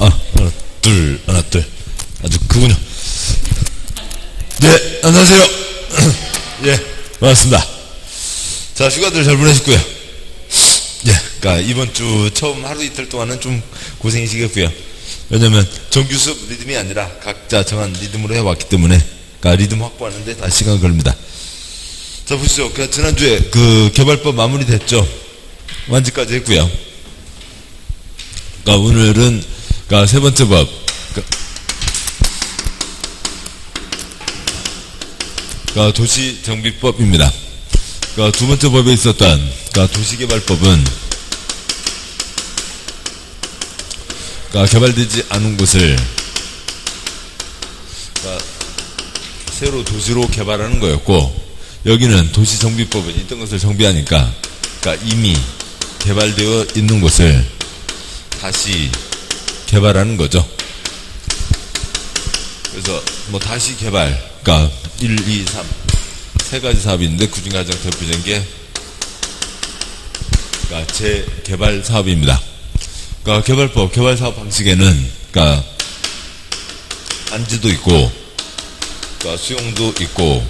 하나, 둘. 아주 크군요. 네, 안녕하세요. 예, 반갑습니다. 자, 휴가들 잘 보내셨고요. 예, 그러니까 이번 주 처음 하루 이틀 동안은 좀 고생이시겠고요. 왜냐면 정규 수업 리듬이 아니라 각자 정한 리듬으로 해왔기 때문에, 그러니까 리듬 확보하는데 다 시간이 걸립니다. 자, 보시죠. 그러니까 지난주에 그 개발법 마무리됐죠. 완지까지 했고요. 그러니까 오늘은 그러니까 세 번째 법, 그러니까 도시정비법입니다. 그러니까 두 번째 법에 있었던 그러니까 도시개발법은 그러니까 개발되지 않은 곳을 그러니까 새로 도시로 개발하는 거였고, 여기는 도시정비법은 있던 것을 정비하니까 그러니까 이미 개발되어 있는 곳을 다시 개발하는 거죠. 그래서 뭐 다시 개발, 그러니까 1, 2, 3 세 가지 사업이 있는데 그 중에 가장 대표적인 게 그러니까 재개발 사업입니다. 그러니까 개발법, 개발 사업 방식에는 그러니까 안지도 있고, 그러니까 수용도 있고,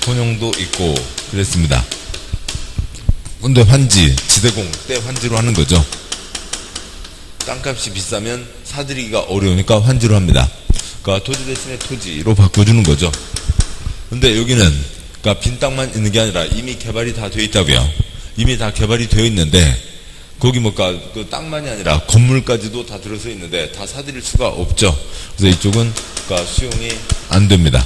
혼용도 있고 그랬습니다. 근데 환지, 지대공 때 환지로 하는 거죠. 땅값이 비싸면 사들이기가 어려우니까 환지로 합니다. 그러니까 토지 대신에 토지로 바꿔주는 거죠. 근데 여기는 그러니까 빈 땅만 있는 게 아니라 이미 개발이 다 되어 있다고요. 이미 다 개발이 되어 있는데 거기 뭐가 그 땅만이 아니라 건물까지도 다 들어서 있는데 다 사들일 수가 없죠. 그래서 이쪽은 그러니까 수용이 안 됩니다.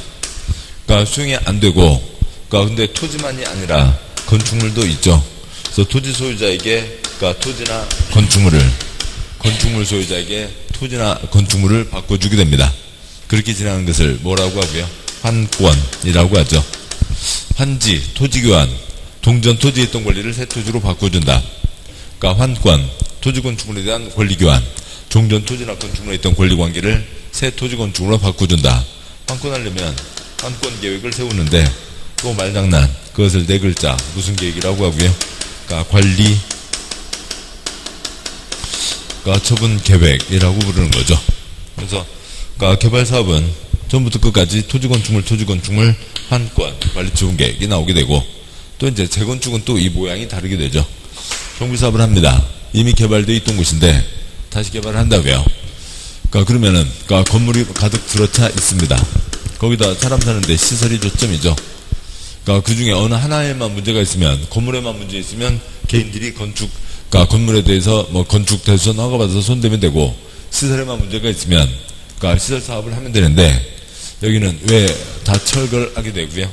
그러니까 수용이 안 되고, 그러니까 근데 토지만이 아니라 건축물도 있죠. 그래서 토지 소유자에게 그러니까 토지나 건축물 소유자에게 토지나 건축물을 바꿔주게 됩니다. 그렇게 진행하는 것을 뭐라고 하고요? 환권이라고 하죠. 환지, 토지 교환, 동전 토지에 있던 권리를 새 토지로 바꿔준다. 그러니까 환권, 토지 건축물에 대한 권리 교환, 종전 토지나 건축물에 있던 권리 관계를 새 토지 건축물로 바꿔준다. 환권하려면 환권 계획을 세우는데 또 말장난, 그것을 네 글자 무슨 계획이라고 하고요? 그러니까 관리, 그러니까 처분 계획이라고 부르는 거죠. 그래서 그러니까 개발 사업은 처음부터 끝까지 토지 건축물, 환권, 관리 처분 계획이 나오게 되고, 또 이제 재건축은 또 이 모양이 다르게 되죠. 정비 사업을 합니다. 이미 개발되어 있던 곳인데 다시 개발을 한다고요. 그러니까 그러면은 그러니까 건물이 가득 들어차 있습니다. 거기다 사람 사는데 시설이 조점이죠. 그러니까 그 중에 어느 하나에만 문제가 있으면, 건물에만 문제 있으면 개인들이 그러니까 건물에 대해서 뭐 건축 대수선 허가받아서 손대면 되고, 시설에만 문제가 있으면 그러니까 시설 사업을 하면 되는데, 여기는 왜 다 철거를 하게 되고요?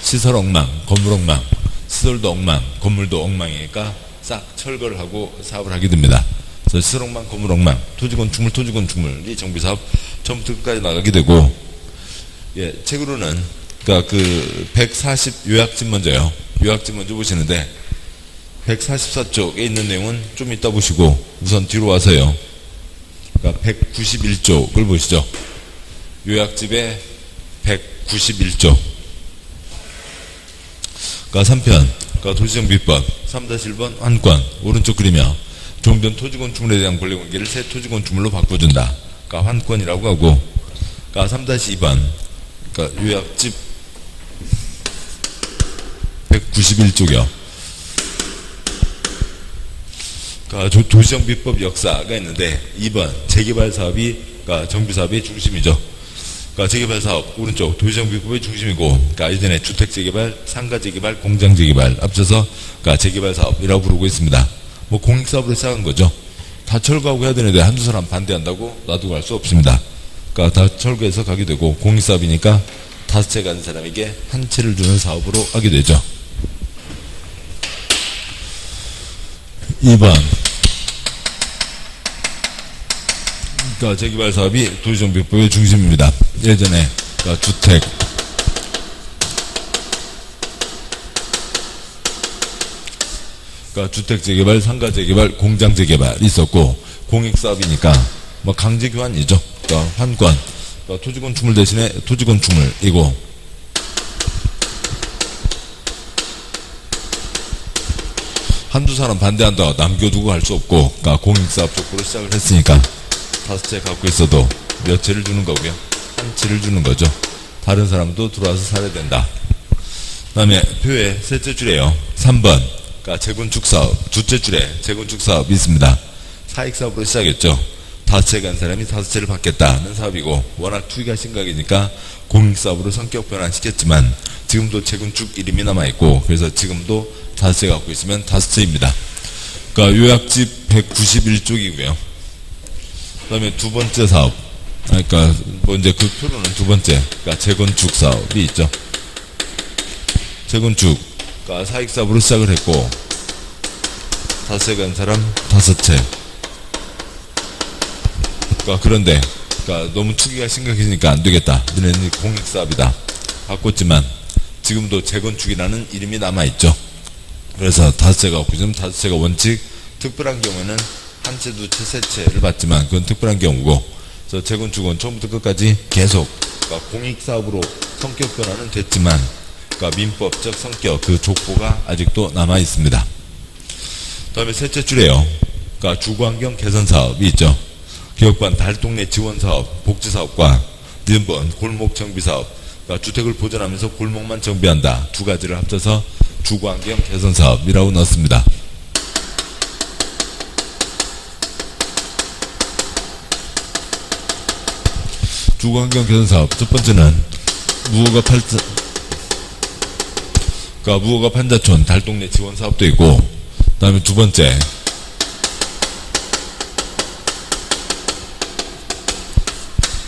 시설 엉망, 건물 엉망, 시설도 엉망, 건물도 엉망이니까 싹 철거를 하고 사업을 하게 됩니다. 그래서 시설 엉망, 건물 엉망, 토지 건축물이 정비 사업 처음부터 끝까지 나가게 되고, 예, 책으로는 그러니까 그 140 요약집 먼저요. 요약집 먼저 보시는데 144쪽에 있는 내용은 좀 이따 보시고 우선 뒤로 와서요. 그러니까 191쪽을 보시죠. 요약집의 191쪽. 그러니까 3편, 그러니까 도시정비법 3-1번 환권, 오른쪽 그리며 종전 토지건축물에 대한 권리관계를 새 토지건축물로 바꿔준다. 그러니까 환권이라고 하고, 그러니까 3-2번, 그러니까 요약집 191쪽이요. 그러니까 도시정비법 역사가 있는데 2번 재개발 사업이 그러니까 정비사업의 중심이죠. 그러니까 재개발 사업 오른쪽 도시정비법의 중심이고, 그러니까 예전에 주택 재개발, 상가 재개발, 공장 재개발 합쳐서 그러니까 재개발 사업이라고 부르고 있습니다. 뭐 공익 사업으로 시작한 거죠. 다 철거하고 해야 되는데 한두 사람 반대한다고 놔두고 갈 수 없습니다. 그러니까 다 철거해서 가게 되고, 공익 사업이니까 5채 가진 사람에게 한 채를 주는 사업으로 하게 되죠. 2번, 그러니까 재개발 사업이 도시정비법의 중심입니다. 예전에 그러니까 주택, 그러니까 주택 재개발, 상가 재개발, 공장 재개발이 있었고, 공익 사업이니까 뭐 강제 교환이죠. 그러니까 환권, 그러니까 토지 건축물 대신에 토지 건축물이고, 한두 사람 반대한다고 남겨두고 할 수 없고, 그러니까 공익사업 쪽으로 시작을 했으니까 5채 갖고 있어도 몇 채를 주는 거고요. 한 채를 주는 거죠. 다른 사람도 들어와서 살아야 된다. 그 다음에 표의 셋째 줄에요. 3번. 그러니까 재건축 사업. 둘째 줄에 재건축 사업이 있습니다. 사익 사업으로 시작했죠. 5채 간 사람이 5채를 받겠다는 사업이고, 워낙 투기가 심각이니까 공익 사업으로 성격 변환시켰지만, 지금도 재건축 이름이 남아있고, 그래서 지금도 5채 갖고 있으면 5채입니다. 그러니까 요약집 191쪽이고요. 그 다음에 두 번째 사업. 그러니까 뭐 이제 그 표로는 두 번째. 그러니까 재건축 사업이 있죠. 재건축. 그러니까 사익 사업으로 시작을 했고, 5채 간 사람 5채. 그러니까 그런데, 그러니까 너무 투기가 심각해지니까 안 되겠다. 너네는 공익 사업이다. 바꿨지만, 지금도 재건축이라는 이름이 남아있죠. 그래서 5채가 갖고 있으면 5채가 원칙, 특별한 경우에는 한 채, 두 채, 세 채를 받지만 그건 특별한 경우고, 그래서 재건축은 처음부터 끝까지 계속, 그러니까 공익사업으로 성격 변화는 됐지만, 그러니까 민법적 성격, 그 족보가 아직도 남아 있습니다. 그 다음에 셋째 줄에요. 그러니까 주거환경 개선 사업이 있죠. 기업관 달동네 지원 사업, 복지 사업과 1번 골목 정비 사업. 그러니까 주택을 보존하면서 골목만 정비한다. 두 가지를 합쳐서 주거환경 개선 사업이라고 넣었습니다. 주거환경 개선 사업. 첫 번째는 무허가 판자촌 달동네 지원 사업도 있고, 그 다음에 두 번째,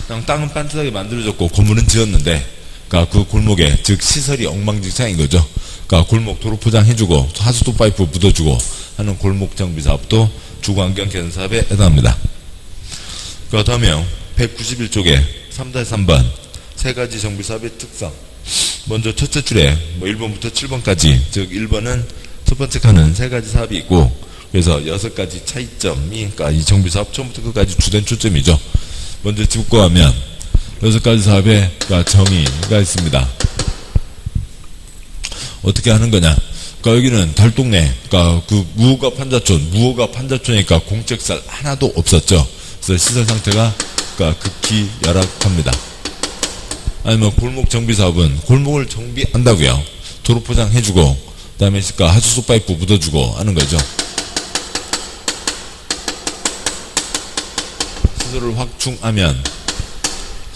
그냥 땅은 반듯하게 만들어졌고 건물은 지었는데, 그러니까 그 골목에, 즉 시설이 엉망진창인 거죠. 그러니까 골목 도로 포장해주고 하수도 파이프 묻어주고 하는 골목 정비 사업도 주거환경 개선 사업에 해당합니다. 그 다음에요. 191쪽에 3-3번 세 가지 정비 사업의 특성. 먼저 첫째 줄에 뭐 1번부터 7번까지, 즉 1번은 첫 번째 칸은 세 가지 사업이 있고, 그래서 6가지 차이점이, 그러니까 이 정비 사업 처음부터 끝까지 주된 초점이죠. 먼저 짚고 가면 6가지 사업에 그러니까 정의가 있습니다. 어떻게 하는 거냐? 그러니까 여기는 달동네, 그러니까 그 무허가 판자촌이니까 공책살 하나도 없었죠. 그래서 시설 상태가 그러니까 극히 열악합니다. 아니면 골목 정비 사업은 골목을 정비한다고요. 도로 포장해주고, 그다음에 그러니까 하수도 파이프 묻어주고 하는 거죠. 시설을 확충하면,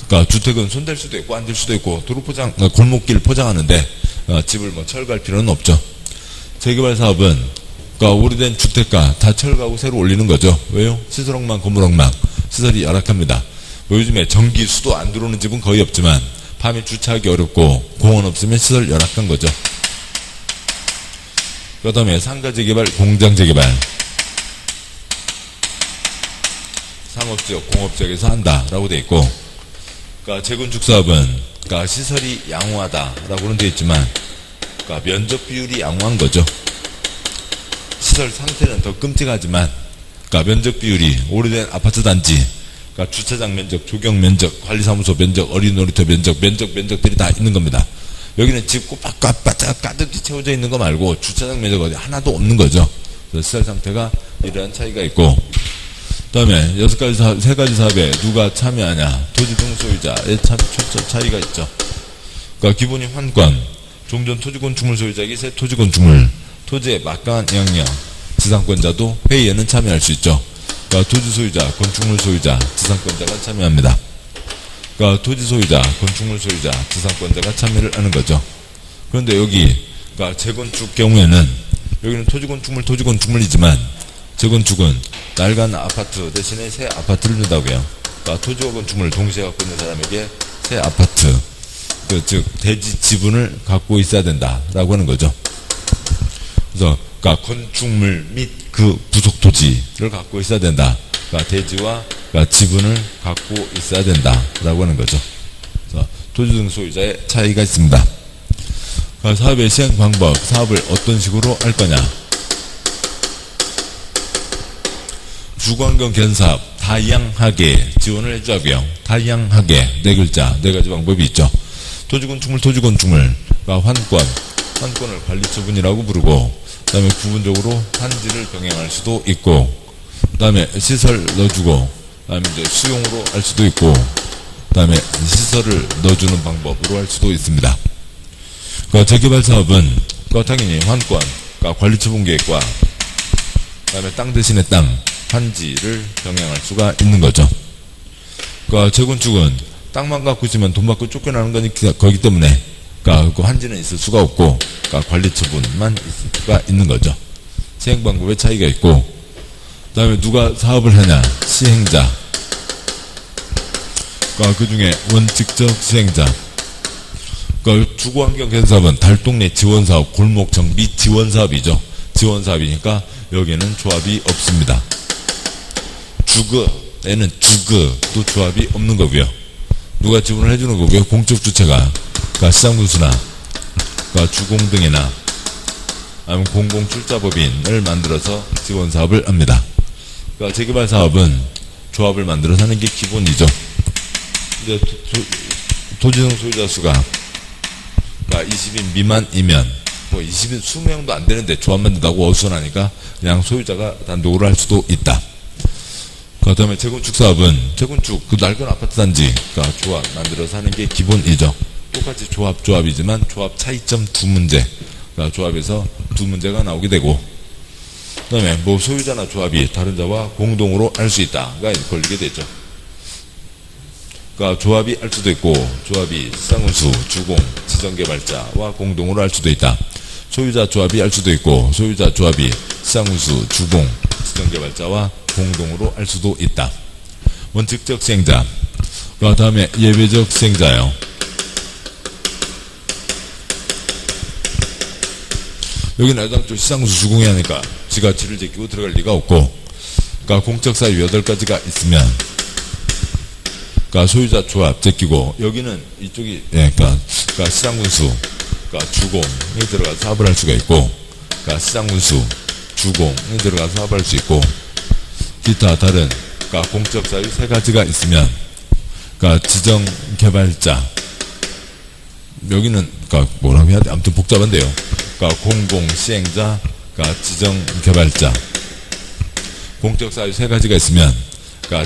그러니까 주택은 손댈 수도 있고 안 될 수도 있고, 도로 포장, 그러니까 골목길 포장하는데 집을 뭐 철거할 필요는 없죠. 재개발 사업은 그러니까 오래된 주택가 다 철거하고 새로 올리는 거죠. 왜요? 시설 엉망, 건물 엉망, 시설이 열악합니다. 뭐 요즘에 전기, 수도 안 들어오는 집은 거의 없지만 밤에 주차하기 어렵고 공원 없으면 시설 열악한 거죠. 그 다음에 상가 재개발, 공장 재개발. 상업지역, 공업지역에서 한다라고 되어 있고, 그러니까 재건축 사업은 그러니까 시설이 양호하다라고는 되어 있지만, 그러니까 면적 비율이 양호한 거죠. 시설 상태는 더 끔찍하지만, 그러니까 면적 비율이 오래된 아파트 단지, 그러니까 주차장 면적, 조경 면적, 관리사무소 면적, 어린이 놀이터 면적들이 다 있는 겁니다. 여기는 집 꼬박꼬박 가득히 채워져 있는 거 말고 주차장 면적 어디 하나도 없는 거죠. 그래서 시설 상태가 이러한 차이가 있고, 그 다음에 3가지 사업에 누가 참여하냐, 토지 등 소유자의 차이가 있죠. 그러니까 기본이 환권, 종전 토지 건축물 소유자에게 새 토지 건축물, 토지의 막강한 영향력, 지상권자도 회의에는 참여할 수 있죠. 그러니까 토지 소유자, 건축물 소유자, 지상권자가 참여합니다. 그러니까 토지 소유자, 건축물 소유자, 지상권자가 참여를 하는 거죠. 그런데 여기, 그러니까 재건축 경우에는 여기는 토지 건축물이지만 재건축은 낡은 아파트 대신에 새 아파트를 준다고요. 그러니까 토지와 건축물을 동시에 갖고 있는 사람에게 새 아파트, 즉 대지 지분을 갖고 있어야 된다라고 하는 거죠. 그래서 그러니까 건축물 및 그 부속 토지를 갖고 있어야 된다. 그러니까 대지와 그러니까 지분을 갖고 있어야 된다라고 하는 거죠. 그래서 토지 등 소유자의 차이가 있습니다. 그러니까 사업의 시행 방법, 사업을 어떤 식으로 할 거냐. 주거환경 개선 사업 다양하게 지원을 해주자고요. 다양하게 4글자, 4가지 방법이 있죠. 토지 건축물, 그러니까 환권을 관리처분이라고 부르고, 그 다음에 부분적으로 환지를 병행할 수도 있고, 그 다음에 시설 넣어주고, 다음에 이제 수용으로 할 수도 있고, 다음에 시설을 넣어주는 방법으로 할 수도 있습니다. 재개발 사업은 당연히 환권, 관리처분계획과 다음에 땅 대신에 땅, 환지를 병행할 수가 있는 거죠. 재건축은 땅만 갖고 있으면 돈 받고 쫓겨나는 거기 때문에 그 환지는 있을 수가 없고 관리처분만 있을 수가 있는 거죠. 시행 방법의 차이가 있고, 그 다음에 누가 사업을 하냐, 시행자. 그 중에 원칙적 시행자. 주거환경 개선사업은 달동네 지원사업, 골목 정비 지원사업이죠. 지원사업이니까 여기에는 조합이 없습니다. 주거에는 주거도 조합이 없는 거고요. 누가 지원을 해주는 거고요. 공적 주체가 시장군수나 주공 등이나 아니면 공공출자법인을 만들어서 지원사업을 합니다. 재개발 사업은 조합을 만들어서 하는 게 기본이죠. 이제 토지성 소유자 수가 20인 미만이면 20인 20명도 안 되는데 조합 만든다고 어수선하니까 그냥 소유자가 단독으로 할 수도 있다. 그 다음에 재건축 사업은 재건축 낡은 아파트 단지 조합 만들어서 하는 게 기본이죠. 똑같이 조합이지만 조합 차이점 두 문제, 조합에서 두 문제가 나오게 되고, 그 다음에 소유자나 조합이 다른 자와 공동으로 할 수 있다가 걸리게 되죠. 조합이 할 수도 있고, 조합이 시장군수, 주공, 지정개발자와 공동으로 할 수도 있다. 소유자 조합이 할 수도 있고, 소유자 조합이 시장군수, 주공, 지정개발자와 공동으로 할 수도 있다. 원칙적 시행자. 그 다음에 예외적 시행자요. 여기는 애당초 시장군수 주공이 하니까 지가 지를 제끼고 들어갈 리가 없고, 공적사유 8가지가 있으면 소유자 조합 제끼고, 여기는 이쪽이 시장군수, 주공이 들어가서 사업을 할 수가 있고, 시장군수, 주공이 들어가서 사업을 할 수 있고, 기타 다른 공적사유 3가지가 있으면 지정개발자, 여기는 뭐라고 해야 돼? 아무튼 복잡한데요. 공공시행자, 지정개발자, 공적사유 3가지가 있으면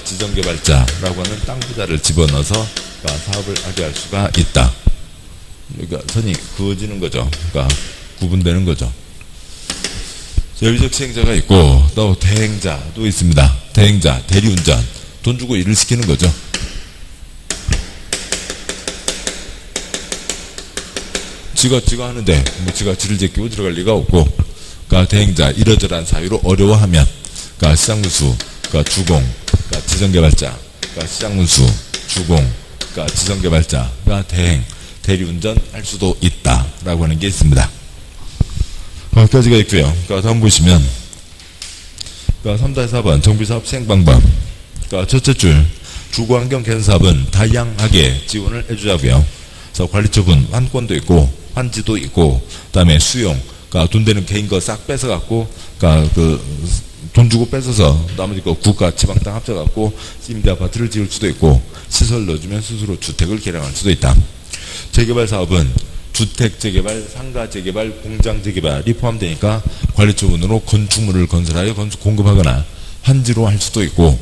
지정개발자라고 하는 땅 부자를 집어넣어서 사업을 하게 할 수가 있다. 그러니까 선이 그어지는 거죠. 구분되는 거죠. 예외적 시행자가 있고, 또 대행자도 있습니다. 대행자, 대리운전, 돈 주고 일을 시키는 거죠. 지가 하는데 지가 지를 제끼고 들어갈 리가 없고, 대행자 이러저러한 사유로 어려워하면 시장군수, 주공, 지정개발자, 시장군수, 주공, 지정개발자가 대행, 대리운전 할 수도 있다라고 하는 게 있습니다. 거기까지가 있고요. 다음 보시면 3-4번 정비사업 시행방법. 첫째 줄 주거환경 개선사업은 다양하게 지원을 해주자고요. 그래서 관리처분 환권도 있고 환지도 있고, 그 다음에 수용, 돈 되는 개인 거 싹 뺏어갖고 돈 주고 뺏어서 나머지 거 국가 지방 땅 합쳐갖고 임대 아파트를 지을 수도 있고, 시설 넣어주면 스스로 주택을 개량할 수도 있다. 재개발 사업은 주택 재개발, 상가 재개발, 공장 재개발이 포함되니까 관리처분으로 건축물을 건설하여 공급하거나 환지로 할 수도 있고,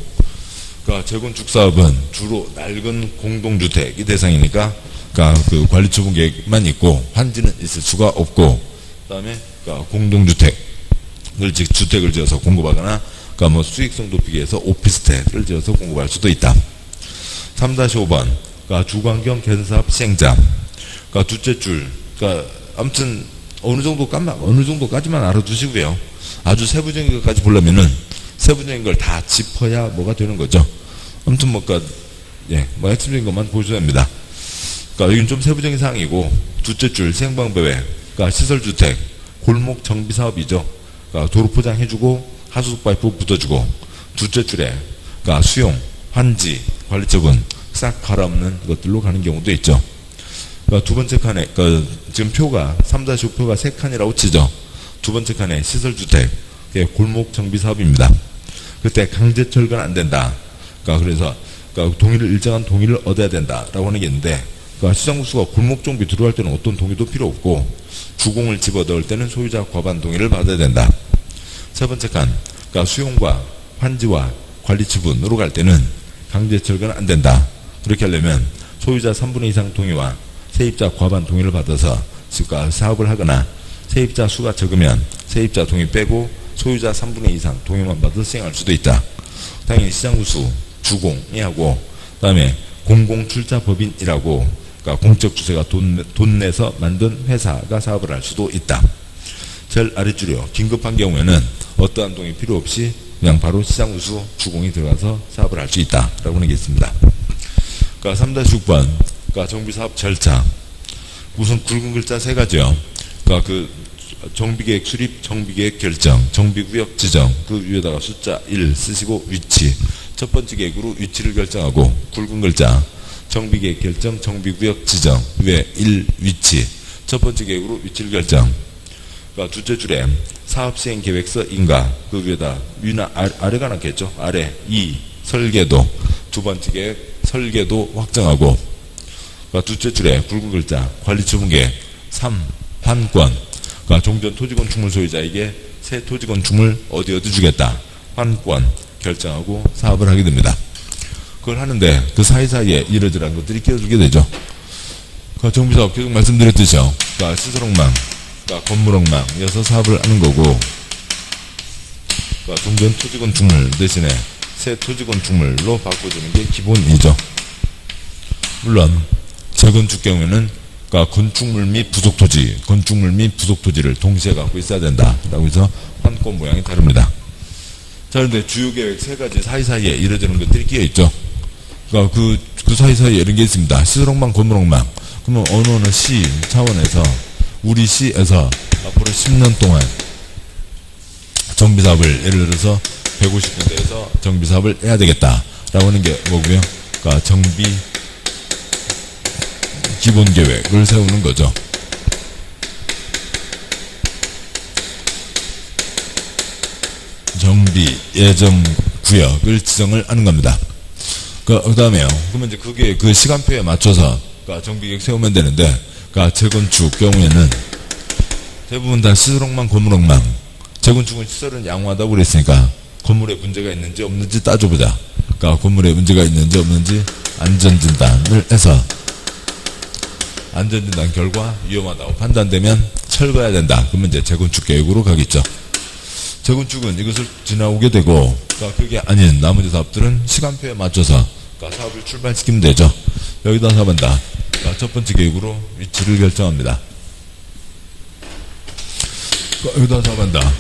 재건축 사업은 주로 낡은 공동주택이 대상이니까 관리처분 계획만 있고 환지는 있을 수가 없고, 그 다음에 공동주택을 주택을 지어서 공급하거나 수익성 높이기 위해서 오피스텔을 지어서 공급할 수도 있다. 3-5번 주거환경 개선사업 시행자. 둘째 줄, 아무튼 어느 정도까지만 알아두시고요. 아주 세부적인 것까지 보려면은 세부적인 걸 다 짚어야 뭐가 되는 거죠. 아무튼 핵심적인 것만 보셔야 됩니다. 여기는 좀 세부적인 사항이고, 둘째 줄 시행방법에 시설주택, 골목 정비사업이죠. 도로 포장해주고 하수도 파이프 붙어주고, 둘째 줄에 수용, 환지, 관리처분 싹 갈아엎는 것들로 가는 경우도 있죠. 두 번째 칸에 지금 표가 3-5 표가 3칸이라고 치죠. 두 번째 칸에 시설주택, 골목 정비사업입니다. 그때 강제 철거는 안 된다. 그래서 일정한 동의를 얻어야 된다라고 하는 게 있는데, 시장군수가 골목 정비 들어갈 때는 어떤 동의도 필요 없고, 주공을 집어넣을 때는 소유자 과반 동의를 받아야 된다. 세 번째 칸, 수용과 환지와 관리처분으로 갈 때는 강제 철거는 안 된다. 그렇게 하려면 소유자 3분의 2 이상 동의와 세입자 과반 동의를 받아서 사업을 하거나 세입자 수가 적으면 세입자 동의 빼고 소유자 3분의 2 이상 동의만 받아서 시행할 수도 있다. 당연히 시장구수 주공이 하고 그다음에 공공출자법인이라고 그러니까 공적 주체가 돈 내서 만든 회사가 사업을 할 수도 있다. 제일 아래줄이요. 긴급한 경우에는 어떠한 동의 필요 없이 그냥 바로 시장구수 주공이 들어가서 사업을 할 수 있다라고 하는 게 있습니다. 그러니까 3-6번 그러니까 정비사업 절차 우선 굵은 글자 세 가지요. 그러니까 그 정비계획 수립, 정비계획 결정, 정비구역 지정 그 위에다가 숫자 1 쓰시고 위치 첫 번째 계획으로 위치를 결정하고 굵은 글자 정비계획 결정, 정비구역 지정 위에 1 위치 첫 번째 계획으로 위치를 결정. 그러니까 둘째 줄에 사업시행계획서 인가 그 위에다 위나 아래가 낫겠죠. 아래 2 설계도 두 번째 계획 설계도 확정하고 그러니까 둘째 줄에 굵은 글자 관리처분계획 3 환권 그러니까 종전 토지건축물 소유자에게 새 토지건축물 어디 주겠다 환권 결정하고 사업을 하게 됩니다. 그걸 하는데 그 사이사이에 이러저러한 것들이 끼어들게 되죠. 그 정비사업 계속 말씀드렸듯이요. 그러니까 시설옥망, 그러니까 건물옥망이어서 사업을 하는 거고, 그러니까 종전 토지건축물 대신에 새 토지건축물로 바꿔주는 게 기본이죠. 물론 재건축 경우에는 그러니까 건축물 및 부속토지를 동시에 갖고 있어야 된다라고 해서 환권 모양이 다릅니다. 자, 그런데 주요 계획 세 가지 사이사이에 이루어지는 것들이 끼어 있죠. 그러니까 그 사이사이에 이런 게 있습니다. 시설옥망, 건물옥망. 그러면 어느 시 차원에서 우리 시에서 앞으로 10년 동안 정비사업을 예를 들어서 150군데에서 정비사업을 해야 되겠다라고 하는 게 뭐고요? 그러니까 정비 기본계획을 세우는 거죠. 정비 예정 구역을 지정을 하는 겁니다. 그 다음에요. 그러면 이제 그게 그 시간표에 맞춰서 그러니까 정비계획 세우면 되는데, 그러니까 재건축 경우에는 대부분 다 시설옥망, 건물옥망. 재건축은 시설은 양호하다고 그랬으니까 건물에 문제가 있는지 없는지 따져보자. 그러니까 건물에 문제가 있는지 없는지 안전진단을 해서 안전진단 결과 위험하다고 판단되면 철거해야 된다. 그러면 이제 재건축 계획으로 가겠죠. 재건축은 이것을 지나오게 되고, 그러니까 그게 아닌 나머지 사업들은 시간표에 맞춰서 그러니까 사업을 출발시키면 되죠. 여기다 사업한다. 그러니까 첫 번째 계획으로 위치를 결정합니다. 그러니까 여기다 사업한다.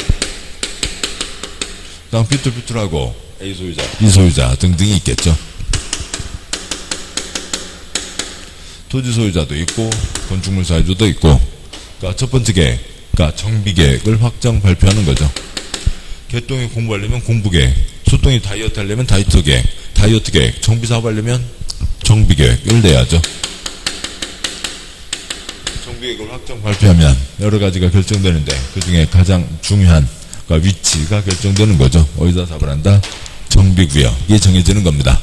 다음 삐뚤삐뚤하고 A 소유자, B 소유자 등등이 있겠죠. 토지 소유자도 있고 건축물 사유주도 있고. 그러니까 첫 번째 계획, 그러니까 정비계획을 확정 발표하는 거죠. 개똥이 공부하려면 공부계획, 소똥이 다이어트 하려면 다이어트 계획, 정비사업 하려면 정비계획을 내야죠. 정비계획을 확정 발표하면 여러 가지가 결정되는데 그 중에 가장 중요한 그러니까 위치가 결정되는 거죠. 어디다 사업을 한다? 정비구역이 정해지는 겁니다.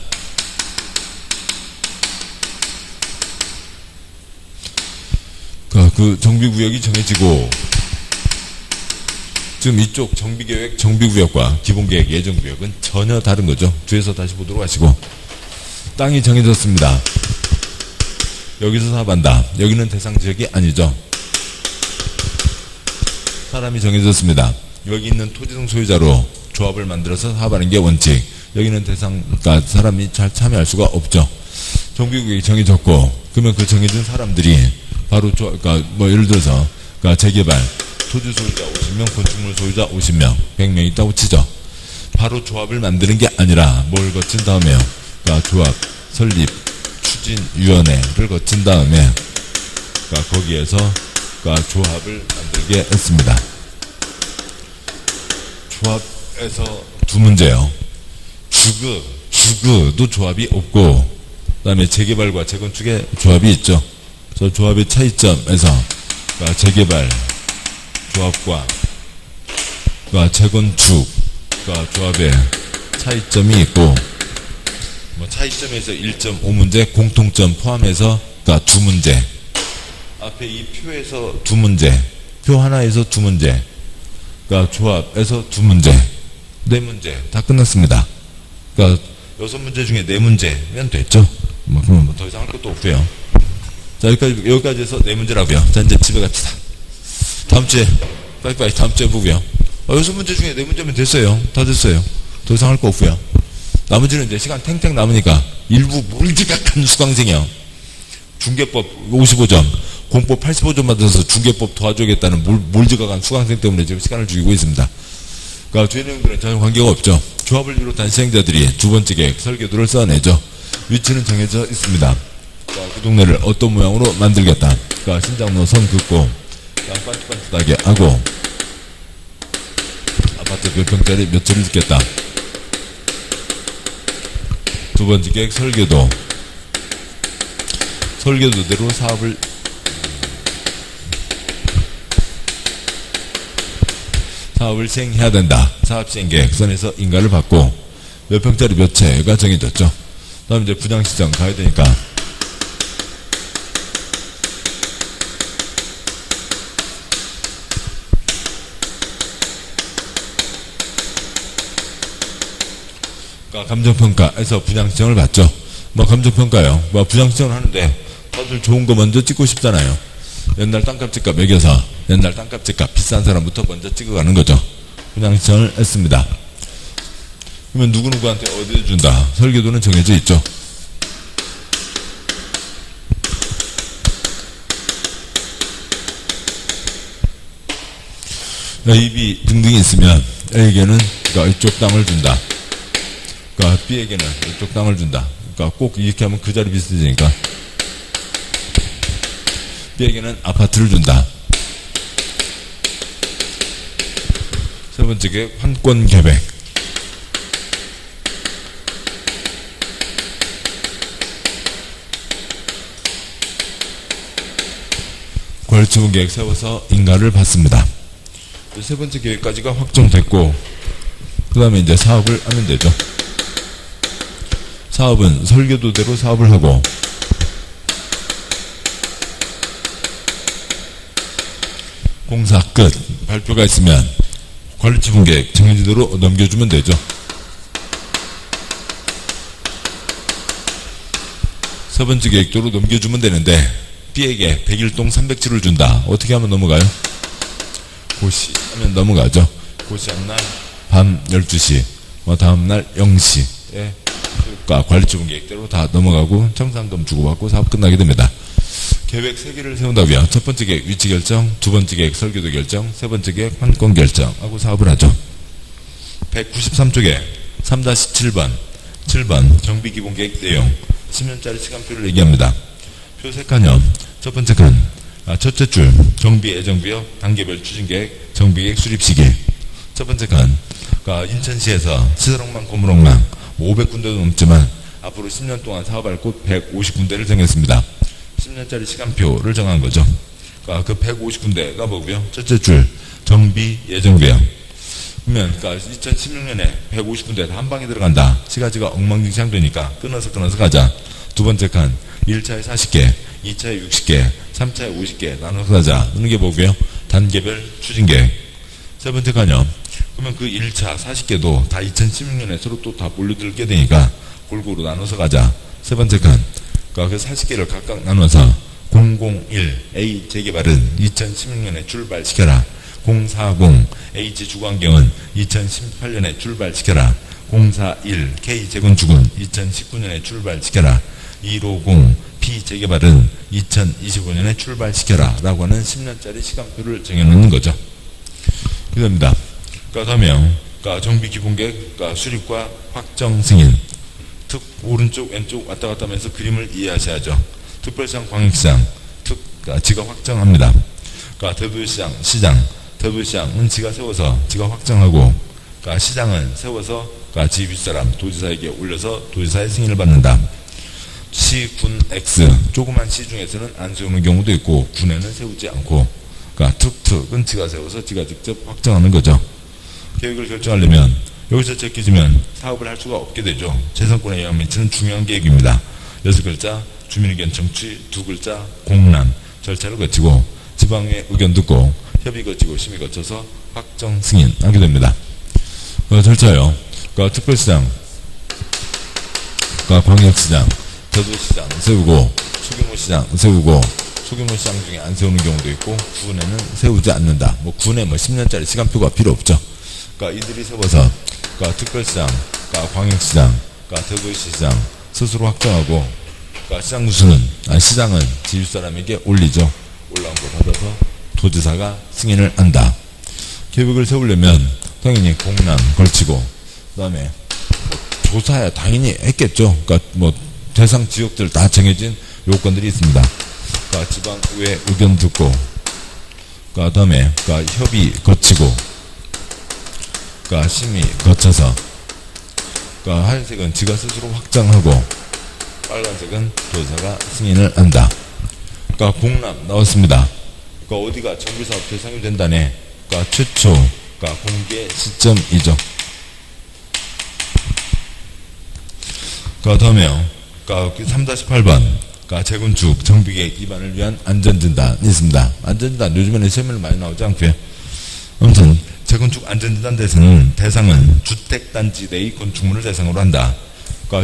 그 정비구역이 정해지고 지금 이쪽 정비계획, 정비구역과 기본계획, 예정구역은 전혀 다른 거죠. 뒤에서 다시 보도록 하시고 땅이 정해졌습니다. 여기서 사업한다. 여기는 대상 지역이 아니죠. 사람이 정해졌습니다. 여기 있는 토지성 소유자로 조합을 만들어서 사업하는 게 원칙. 여기는 대상, 그러니까 사람이 잘 참여할 수가 없죠. 정비구역이 정해졌고 그러면 그 정해진 사람들이 바로 그러니까 뭐 예를 들어서 그러니까 재개발 토지 소유자 50명, 건축물 소유자 50명, 100명 있다고 치죠. 바로 조합을 만드는 게 아니라 뭘 거친 다음에요. 그러니까 조합, 설립, 추진위원회를 거친 다음에 그러니까 거기에서 그러니까 조합을 만들게 했습니다. 조합에서 두 문제요. 주거도 조합이 없고 그 다음에 재개발과 재건축의 조합이 있죠. 저 조합의 차이점에서 그러니까 재개발 조합과 그러니까 재건축 그러니까 조합의 차이점이 있고 뭐 차이점에서 1.5문제 공통점 포함해서 그러니까 두 문제 앞에 이 표에서 두 문제 표 하나에서 두 문제 그러니까 조합에서 두 문제 네 문제 다 끝났습니다. 그러니까 6문제 중에 4문제면 됐죠. 뭐, 그러면 더 이상 할 것도 없고요. 자, 여기까지 해서 4문제라고요. 자, 이제 집에 갑시다. 다음 주에, 빠이빠이, 다음 주에 보고요. 6문제 중에 4문제면 됐어요. 다 됐어요. 더 이상 할 거 없고요. 나머지는 이제 시간 탱탱 남으니까 일부 몰지각한 수강생이요. 중개법 55점, 공법 85점 받아서 중개법 도와주겠다는 몰지각한 수강생 때문에 지금 시간을 죽이고 있습니다. 그러니까 주의 내용들은 전혀 관계가 없죠. 조합을 비롯한 시행자들이 두 번째 계획, 설계도를 써내죠. 위치는 정해져 있습니다. 그러니까 그 동네를 어떤 모양으로 만들겠다. 그러니까 신장로 선 긋고 땅 반듯반듯하게 하고 아파트 몇 평짜리 몇 채를 짓겠다. 두 번째 계획 설계도. 설계도대로 사업을 시행해야 된다. 사업 시행 계획선에서 인가를 받고 몇 평짜리 몇 채가 정해졌죠. 다음 이제 분양시장 가야 되니까 감정평가에서 분양시장을 봤죠. 뭐 감정평가요. 뭐 분양시장을 하는데 다들 좋은 거 먼저 찍고 싶잖아요. 옛날 땅값 집값 매겨서 옛날 땅값 집값 비싼 사람부터 먼저 찍어가는 거죠. 분양시장을 했습니다. 그러면 누구누구한테 어디를 준다. 설계도는 정해져 있죠. A, B 등등이 있으면 A에게는 그러니까 이쪽 땅을 준다. 그러니까 B에게는 이쪽 땅을 준다. 그러니까 꼭 이렇게 하면 그 자리 비슷해지니까 B에게는 아파트를 준다. 세 번째 계획 환권 계획. 관리처분 계획 세워서 인가를 받습니다. 세 번째 계획까지가 확정됐고 그 다음에 이제 사업을 하면 되죠. 사업은 설계도대로 사업을 하고 공사 끝 발표가 있으면 관리처분 계획 정해지대로 넘겨주면 되죠. 세 번째 계획도로 넘겨주면 되는데 B에게 100일동 300치를 준다. 어떻게 하면 넘어가요? 고시 하면 넘어가죠. 고시한 날 밤 12시 다음날 0시에 관리처분 계획대로 다 넘어가고 청산금 주고받고 사업 끝나게 됩니다. 계획 3개를 세운다고요. 첫 번째 계획 위치 결정, 두 번째 계획 설계도 결정, 세 번째 계획 환권 결정하고 사업을 하죠. 193쪽에 3-7번 7번 정비기본계획 내용 10년짜리 시간표를 얘기합니다. 표 3칸이요. 첫 번째 칸 첫째 줄 정비 예정비요 단계별 추진계획 정비계획 수립시기. 첫 번째 칸 인천시에서 시설억망 건물억망 500군데도 넘지만 앞으로 10년 동안 사업할 곳 150군데를 정했습니다. 10년짜리 시간표를 정한 거죠. 그 150군데가 뭐고요? 첫째 줄 정비 예정비요. 그러면 2016년에 150군데 다 한 방에 들어간다. 시가지가 엉망진창 되니까 끊어서 가자. 두 번째 칸 1차에 40개, 2차에 60개, 3차에 50개 나눠서 가자. 하는 게 뭐고요? 단계별 추진계획. 세 번째 칸이요. 그러면 그 1차 40개도 다 2016년에 서로 또 다 몰려들게 되니까 골고루 나눠서 가자. 세 번째 칸. 그 40개를 각각 나눠서 001 A 재개발은 2016년에 출발시켜라. 040 H 주거환경은 2018년에 출발시켜라. 041 K 재건축은 2019년에 출발시켜라. 150 P 재개발은 2025년에 출발시켜라 라고 하는 10년짜리 시간표를 정해놓는 거죠. 그럽니다. 다음에요. 정비기본계획 수립과 확정 승인. 특 오른쪽 왼쪽 왔다 갔다 하면서 그림을 이해하셔야죠. 특별시장 광역시장 지가 확정합니다. 대도시장 시장 대도시장은 지가 세워서 지가 확정하고 시장은 세워서 지 윗사람 도지사에게 올려서 도지사의 승인을 받는다. 시, 군, X 조그만 시 중에서는 안 세우는 경우도 있고 군에는 세우지 않고 특특은 지가 세워서 지가 직접 확정하는 거죠. 계획을 결정하려면 여기서 제껴지면 사업을 할 수가 없게 되죠. 재선권에 의한 미치는 중요한 계획입니다. 6글자 주민의견 청취, 2글자 공람 절차를 거치고 지방의 의견 듣고 협의 거치고 심의 거쳐서 확정 승인하게 됩니다. 절차요. 특별시장 그러니까 광역시장, 대도시장 세우고, 소규모 시장 세우고, 소규모 시장 중에 안 세우는 경우도 있고, 구내는 세우지 않는다. 뭐 구내 10년짜리 시간표가 필요 없죠. 그러니까 이들이 세워서, 그러니까 특별시장, 그러니까 광역시장, 그러니까 대도시시장 스스로 확정하고, 그러니까 시장은 지휘사람에게 올리죠. 올라온 거 받아서 도지사가 승인을 한다. 계획을 세우려면 당연히 공람 걸치고, 그 다음에 조사야 당연히 했겠죠. 그러니까 대상 지역들 다 정해진 요건들이 있습니다. 그러니까 지방의회 의견 듣고, 그 다음에 협의 거치고, 심의 거쳐서, 하얀색은 지가 스스로 확정하고, 빨간색은 도지사가 승인을 한다. 공람 나왔습니다. 어디가 정비사업 대상이 된다네. 최초, 공개 시점이죠. 다음에요. 3-8번. 재건축 정비계획 위반을 위한 안전진단이 있습니다. 안전진단 요즘에는 시험에 많이 나오지 않고요. 아무튼 재건축 안전진단 대상은 주택단지 내의 건축물을 대상으로 한다.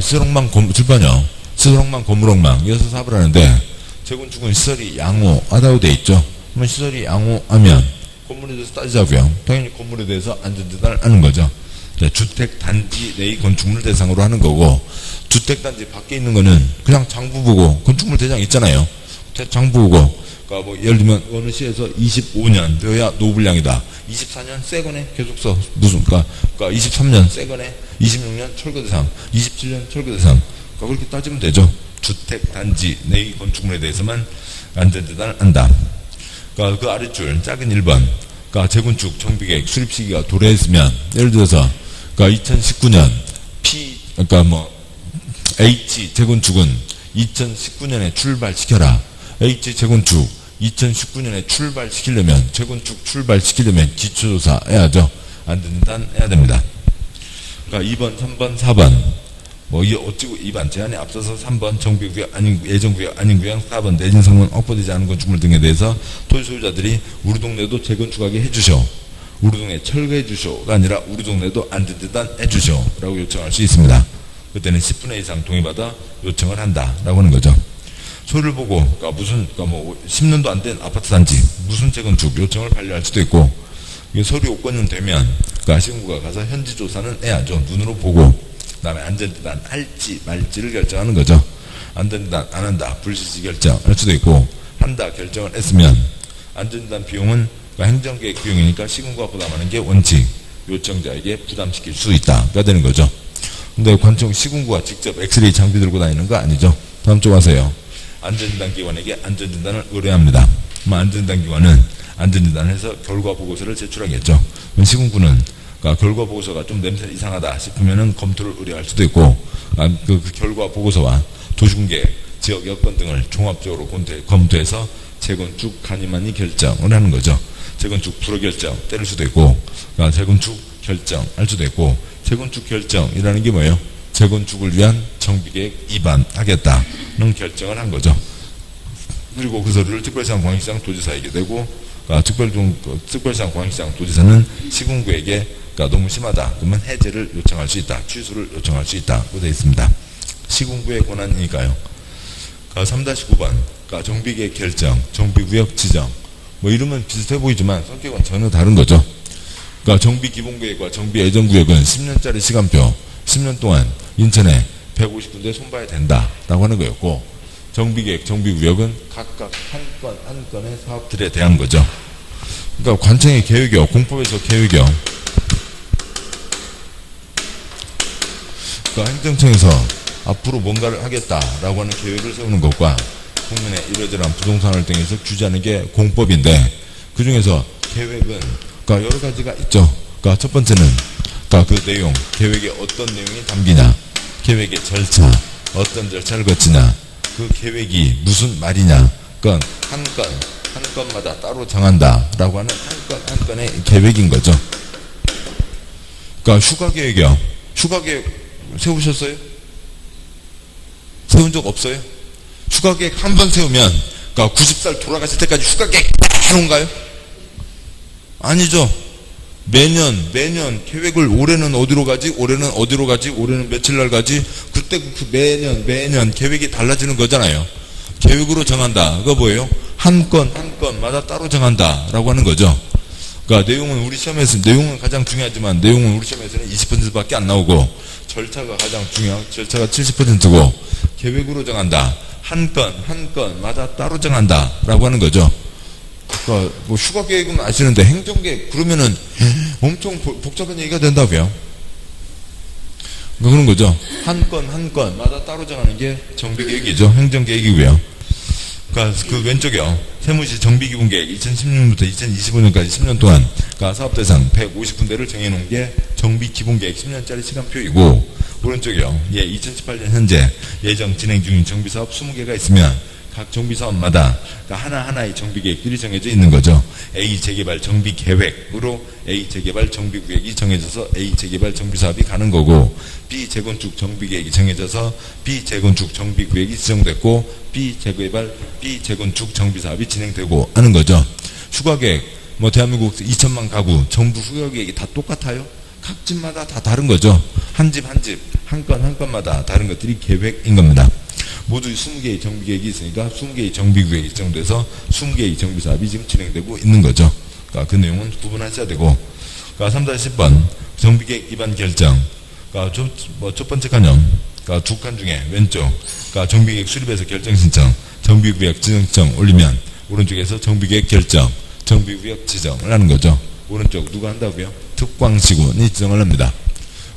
시설망 건물이요. 시설망 건물망 이어서 사업을 하는데 재건축은 시설이 양호하다고 돼 있죠. 그러면 시설이 양호하면 건물에 대해서 따지자고요. 당연히 건물에 대해서 안전진단을 하는 거죠. 주택단지 내의 건축물을 대상으로 하는 거고, 주택단지 밖에 있는 거는 그냥 장부 보고, 건축물 대장 있잖아요. 장부 보고, 예를 들면 어느 시에서 25년 되어야 노블량이다. 24년 새 거네 계속 써. 무슨 23년 새 거네. 26년 철거 대상, 27년 철거 대상. 그렇게 따지면 되죠. 주택단지 내의 건축물에 대해서만 안전진단을 한다. 그 아랫줄 작은 1번. 재건축 정비계획 수립 시기가 도래했으면, 예를 들어서 2019년 H 재건축은 2019년에 출발시켜라. H 재건축 2019년에 출발시키려면, 재건축 출발시키려면 기초조사 해야죠. 안전진단 해야 됩니다. 2번, 3번, 4번. 어찌고 2번 제한에 앞서서 3번 정비구역 아닌 예정구역 아닌 구역, 4번 내진 성능 확보되지 않은 건축물 등에 대해서 토지 소유자들이 우리 동네도 재건축하게 해주쇼, 우리 동네 철거해 주쇼가 아니라 우리 동네도 안전진단 해주쇼 라고 요청할 수 있습니다. 그때는 10분의 이상 동의받아 요청을 한다 라고 하는 거죠. 소리를 보고 10년도 안 된 아파트 단지 무슨 재건축 요청을 반려할 수도 있고, 이게 서류 요건은 되면 시군구가 가서 현지 조사는 해야죠. 눈으로 보고. 그 다음에 안전진단 할지 말지를 결정하는 거죠. 안전진단 안 한다, 불실시 결정할 수도 있고, 한다 결정을 했으면 안전진단 비용은 행정계획 비용이니까 시군구가 부담하는 게 원칙, 요청자에게 부담시킬 수 있다가 되는 거죠. 근데 관청 시군구가 직접 엑스레이 장비 들고 다니는 거 아니죠. 다음 쪽 하세요. 안전진단 기관에게 안전진단을 의뢰합니다. 안전진단 기관은 안전진단을 해서 결과 보고서를 제출하겠죠. 시군구는 결과 보고서가 좀 냄새 이상하다 싶으면은 검토를 의뢰할 수도 있고, 그 결과 보고서와 도시군계, 지역 여건 등을 종합적으로 검토해서 재건축 간이만이 결정을 하는 거죠. 재건축 불허 결정 때릴 수도 있고, 재건축 결정할 수도 있고, 재건축 결정이라는 게 뭐예요? 재건축을 위한 정비계획 위반하겠다는 결정을 한 거죠. 그리고 그 서류를 특별시장 광역시장 도지사에게 내고, 특별시장 광역시장 도지사는 시군구에게 너무 심하다 그러면 해제를 요청할 수 있다, 취소를 요청할 수 있다고 되어 있습니다. 시군구의 권한이니까요. 3-9번 정비계획 결정, 정비구역 지정. 이름은 비슷해 보이지만 성격은 전혀 다른 거죠. 정비기본구역과 정비예정구역은 10년짜리 시간표, 10년 동안 인천에 150군데 손봐야 된다라고 하는 거였고, 정비계획, 정비구역은 각각 한 건의 사업들에 대한 거죠. 관청의 계획이요, 공법에서 계획이요. 행정청에서 앞으로 뭔가를 하겠다라고 하는 계획을 세우는 것과 국민의 이러저러한 부동산 활동에서 규제하는 게 공법인데, 그 중에서 계획은 여러 가지가 있죠. 첫 번째는 그 내용, 계획에 어떤 내용이 담기냐, 계획의 절차, 어떤 절차를 거치냐, 그 계획이 무슨 말이냐, 한 건마다 따로 정한다라고 하는 한 건의 계획인 거죠. 휴가계획이요. 휴가계획 세우셨어요? 세운 적 없어요? 휴가계획 한 번 세우면 90살 돌아가실 때까지 휴가계획 해놓은가요? 아니죠. 매년 계획을, 올해는 어디로 가지, 올해는 어디로 가지, 올해는 며칠 날 가지, 그 그때 매년 계획이 달라지는 거잖아요. 계획으로 정한다. 그거 뭐예요? 한 건마다 따로 정한다라고 하는 거죠. 그러니까 내용은 우리 시험에서 내용은 가장 중요하지만 내용은 우리 시험에서는 20%밖에 안 나오고 절차가 가장 중요하고 절차가 70%고 계획으로 정한다. 한 건마다 따로 정한다라고 하는 거죠. 그러니까 뭐 휴가 계획은 아시는데 행정 계획 그러면은 엄청 복잡한 얘기가 된다고요. 그런 거죠. 한 건마다 따로 정하는 게 정비계획이죠. 행정계획이고요. 그러니까 그 왼쪽이요. 세무시 정비기본계획 2016년부터 2025년까지 10년 동안 그러니까 사업대상 150군데를 정해놓은 게 정비기본계획 10년짜리 시간표이고 오른쪽이요. 2018년 현재 예정 진행 중인 정비사업 20개가 있으면 각 정비사업마다 그러니까 하나하나의 정비계획들이 정해져 있는 거죠. A 재개발 정비계획으로 A 재개발 정비구역이 정해져서 A 재개발 정비사업이 가는 거고 B 재건축 정비계획이 정해져서 B 재건축 정비구역이 지정됐고 B 재개발 B 재건축 정비사업이 진행되고 하는 거죠. 휴가계획 뭐 대한민국 2천만 가구 전부 휴가계획이 다 똑같아요? 각 집마다 다 다른 거죠. 한 집 한 건마다 다른 것들이 계획인 겁니다. 모두 20개의 정비계획이 있으니까 20개의 정비구역이 지정돼서 20개의 정비사업이 지금 진행되고 있는 거죠. 그러니까 그 내용은 구분하셔야 되고 그러니까 3-10번 정비계획 위반 결정 그러니까 첫 번째 칸형 그러니까 두 칸 중에 왼쪽 그러니까 정비계획 수립에서 결정 신청 정비구역 지정 신청 올리면 오른쪽에서 정비계획 결정 정비구역 지정을 하는 거죠. 오른쪽 누가 한다고요? 특광시군이 지정을 합니다.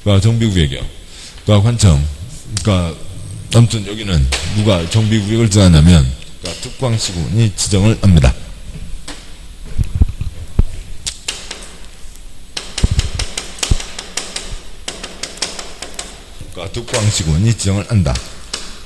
그러니까 정비구역이요. 그러니까 관청 그러니까 아무튼 여기는 누가 정비구역을 지정하냐면 그러니까 특광시군이 지정을 합니다. 그러니까 특광시군이 지정을 한다.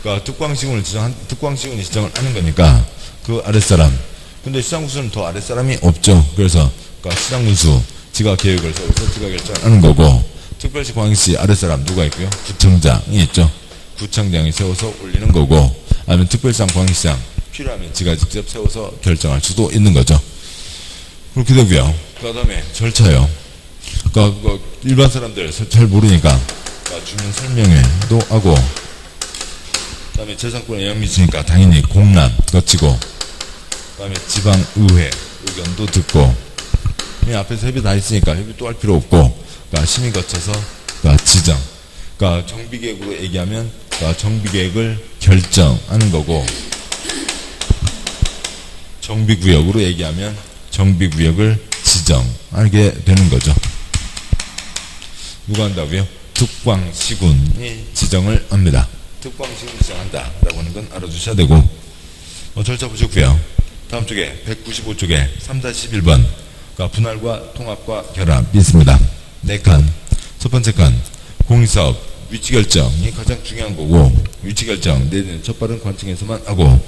그러니까 특광시군이 지정을 하는 거니까 그 아랫사람. 근데 시장군수는 더 아랫사람이 없죠. 그래서 그러니까 시장군수 지가 계획을 세워서 지가 결정하는 거고 특별시 광역시 아랫사람 누가 있고요? 구청장이 있죠. 구청장이 세워서 올리는 거고 아니면 특별시장 광역시장 필요하면 지가 직접 세워서 결정할 수도 있는 거죠. 그렇게 되고요. 그 다음에 절차요. 그러니까 그거 일반 사람들 잘 모르니까 그러니까 주민 설명회도 하고 그 다음에 재산권에 영향 미치니까 당연히 공람 거치고 그 다음에 지방의회 의견도 듣고 앞에서 협의 다 했으니까 협의 또 할 필요 없고 그러니까 심의 거쳐서 그러니까 지정 그러니까 정비계획으로 얘기하면 그러니까 정비계획을 결정하는 거고 정비구역으로 얘기하면 정비구역을 지정하게 되는 거죠. 누가 한다고요? 특광시군이 지정을 합니다. 특광시군이 지정한다 라고 하는 건 알아두셔야 되고 절차 보셨고요. 다음 쪽에 195쪽에 3-11번 그러니까 분할과 통합과 결합이 있습니다. 4칸. 첫 번째 칸 공익사업 위치결정이 가장 중요한 거고 위치결정 내는 첫발은 관청에서만 하고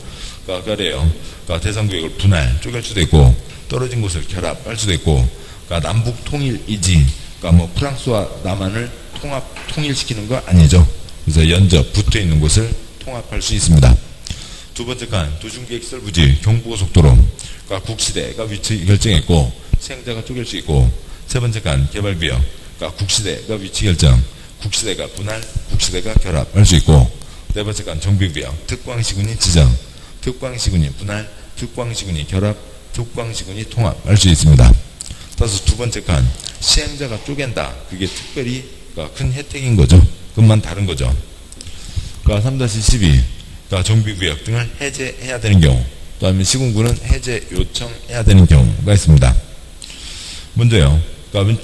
그러니까 그래요. 그러니까 대상구역을 분할 쪼갤 수도 있고 떨어진 곳을 결합할 수도 있고 그러니까 남북 통일 이지 그러니까 뭐 프랑스와 남한을 통일시키는 거 아니죠. 그래서 연접 붙어있는 곳을 통합할 수 있습니다. 두 번째 칸 도중계획설부지 경부고속도로 그러니까 국시대가 위치 결정했고 시행자가 쪼갤 수 있고 세 번째 칸 개발구역 그러니까 국시대가 위치 결정 국시대가 분할 국시대가 결합할 수 있고 네 번째 칸 정비구역 특광시군이 지정 특광시군이 분할 특광시군이 결합 특광시군이 통합할 수 있습니다. 따라서 두 번째 칸 시행자가 쪼갠다 그게 특별히 그러니까 큰 혜택인 거죠. 그것만 다른 거죠. 그러니까 3-12 그러니까 정비구역 등을 해제해야 되는 경우 또 아니면 시군구는 해제 요청해야 되는 경우가 있습니다. 먼저요. 그러니까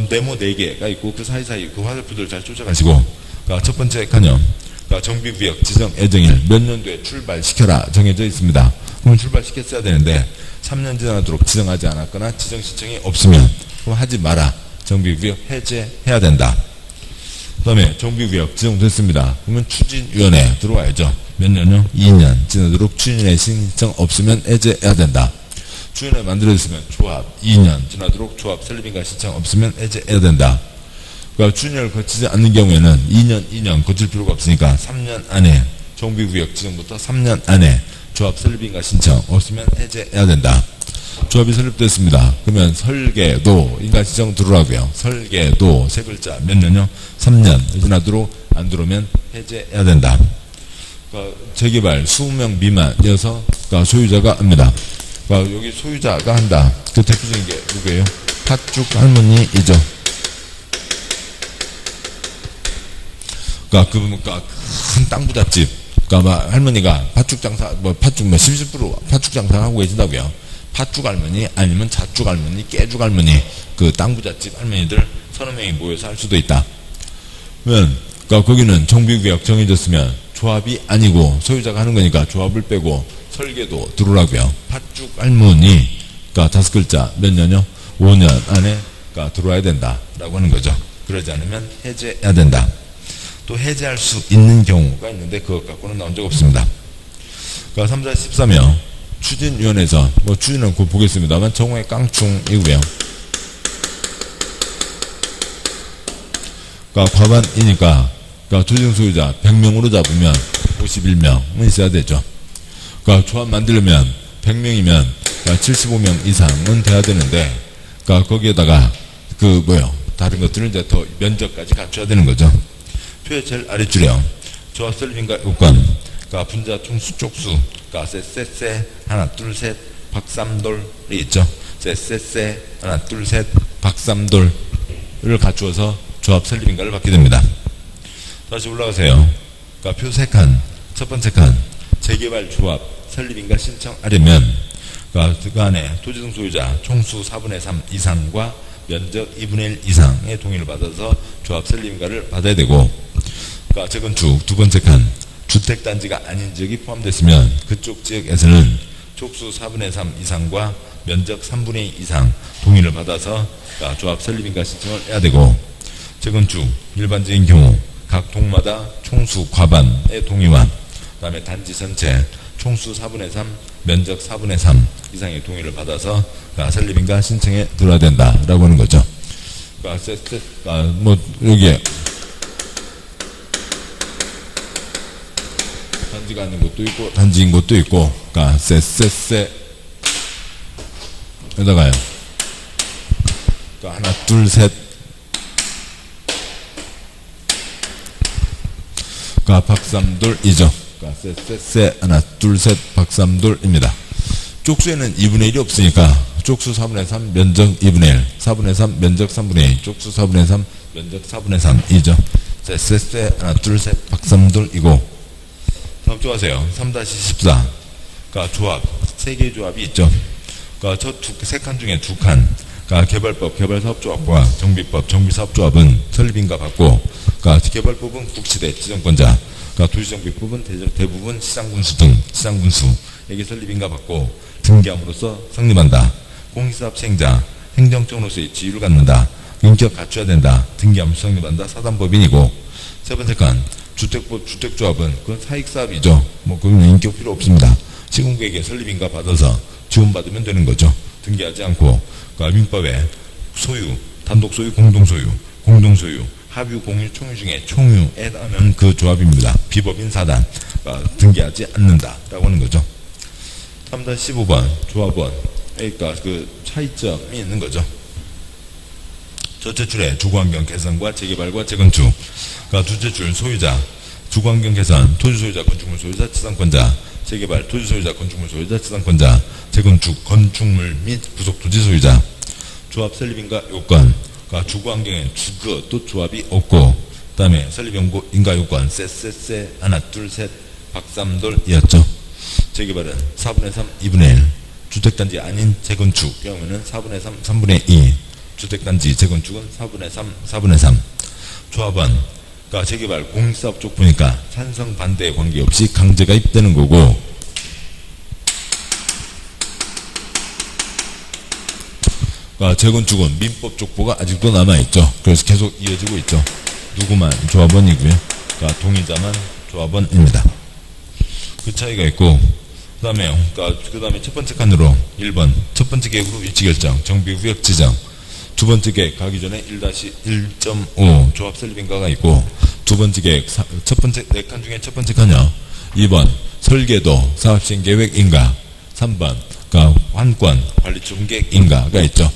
네모 4개가 있고 그 사이사이 그 화살표들을 잘 쫓아가시고 그러니까 첫 번째 칸요. 그러니까 정비구역 지정 예정일 몇 년도에 출발시켜라 정해져 있습니다. 그럼 출발시켰어야 되는데 3년 지나도록 지정하지 않았거나 지정 신청이 없으면 그럼 하지 마라. 정비구역 해제해야 된다. 그 다음에 정비구역 지정됐습니다. 그러면 추진위원회 들어와야죠. 몇 년요? 2년 지나도록 추진위원회 신청 없으면 해제해야 된다. 추진위원회 만들어졌으면 조합 2년 지나도록 조합 설립인가 신청 없으면 해제해야 된다. 그러니까 추진위원회를 거치지 않는 경우에는 2년 거칠 필요가 없으니까 3년 안에 정비구역 지정부터 3년 안에 조합 설립인가 신청 없으면 해제해야 된다. 조합이 설립됐습니다. 그러면 설계도 인가시정 들어오라고요. 설계도 세 글자 몇 년요? 3년. 지나도록 안 들어오면 해제해야 된다. 재개발 20명 미만이어서 소유자가 합니다. 여기 소유자가 한다. 그 대표적인 게 누구예요? 팥죽 할머니이죠. 큰 땅 부잣집. 할머니가 팥죽 장사, 팥죽 10% 팥죽 장사 하고 계신다고요. 팥죽 할머니, 아니면 잣죽 할머니, 깨죽 할머니, 그 땅 부잣집 할머니들 서너 명이 모여서 할 수도 있다. 그러면, 거기는 정비구역 정해졌으면 조합이 아니고 소유자가 하는 거니까 조합을 빼고 설계도 들어오라고요. 팥죽 할머니, 5글자 몇 년요? 5년 안에 들어와야 된다라고 하는 거죠. 그러지 않으면 해제해야 된다. 또 해제할 수 있는 경우가 있는데 그것 갖고는 나온 적 없습니다. 3, 4, 13명 추진위원회에서 추진은 곧 보겠습니다만 정오의 깡충이고요. 과반이니까 조정 소유자 100명으로 잡으면 51명은 있어야 되죠. 조합 만들려면 100명이면 75명 이상은 돼야 되는데 거기에다가 다른 것들을 이제 더 면적까지 갖춰야 되는 거죠. 표의 제일 아랫줄이요. 조합 설립인가 요건, 분자 총수 쪽수, 쎄 하나 둘 셋 박삼돌이 있죠. 쎄 하나 둘 셋 박삼돌을 갖추어서 조합 설립인가를 받게 됩니다. 다시 올라가세요. 표 3칸, 첫 번째 칸 재개발 조합 설립인가 신청하려면 그 안에 토지등 소유자 총수 4분의 3 이상과 면적 2분의 1 이상의 동의를 받아서 조합 설립인가를 받아야 되고, 재건축 두 번째 칸 주택단지가 아닌 지역이 포함됐으면 그쪽 지역에서는 족수 4분의 3 이상과 면적 3분의 2 이상 동의를 받아서 조합 설립인가 신청을 해야 되고, 재건축 일반적인 경우 각 동마다 총수 과반의 동의와 그 다음에 단지 전체 총수 4분의 3 면적 4분의 3 이상의 동의를 받아서 설립인가 신청에 들어야 된다라고 하는 거죠. 여기에 단지가 아닌 것도 있고 단지인 것도 있고, 에다가요. 하나 둘 셋 박삼돌이죠. 하나 둘 셋 박삼돌입니다. 쪽수에는 2분의 1이 없으니까 쪽수 4분의 3 면적 2분의 1 4분의 3 면적 3분의 2 쪽수 4분의 3 면적 4분의 3이죠. 하나 둘 셋 박삼돌이고, 다음 쪽 하세요. 3-14 조합 3개의 조합이 있죠. 저 3칸 중에 2칸 개발법 개발사업조합과 정비법 정비사업조합은 설립인가 받고, 개발법은 국시대 지정권자, 도시정비법은 대부분 시장군수 등 시장군수에게 설립인가 받고 등기함으로써 성립한다. 공시사업 시행자 행정적으로서의 지위를 갖는다. 인격 갖춰야 된다. 등기함으로써 성립한다. 사단법인이고, 세 번째 칸 주택법 주택조합은 그건 사익사업이죠. 그건 인격 필요 없습니다. 시군구에게 설립인가 받아서 지원받으면 되는 거죠. 등기하지 않고. 민법에 소유, 단독소유, 공동소유, 합유, 공유, 총유 중에 총유에 해당하는 그 조합입니다. 비법인 사단, 등기하지 않는다라고 하는 거죠. 3-15번 조합원, 그러니까 그 차이점이 있는 거죠. 첫째 줄에 주거환경 개선과 재개발과 재건축, 둘째 줄 소유자, 주거환경 개선, 토지소유자, 건축물 소유자, 지상권자, 재개발, 토지소유자, 건축물 소유자, 지상권자, 재건축, 건축물 및 부속토지 소유자. 조합 설립인가 요건, 주거환경에 주거 또 조합이 없고, 그 다음에 설립인가 요건 하나 둘 셋 박삼돌이었죠. 재개발은 4분의 3 2분의 1 주택단지 아닌 재건축 경우에는 4분의 3 3분의 2 주택단지 재건축은 4분의 3 4분의 3 조합원 재개발 공익사업 쪽 보니까 찬성 반대에 관계없이 강제 가입되는 거고, 재건축은 민법 족보가 아직도 남아있죠. 그래서 계속 이어지고 있죠. 누구만 조합원이고요. 동의자만 조합원입니다. 그 차이가 있고, 그 다음에 첫 번째 칸으로 1번 첫 번째 계획으로 위치결정 정비구역 지정, 두 번째 계획 가기 전에 1-1.5 조합 설립인가가 있고, 두 번째 계획 첫 번째 4칸 중에 첫 번째 칸이요. 2번 설계도 사업시행계획인가, 3번 그러니까 환권, 관리총객, 인가가 있죠.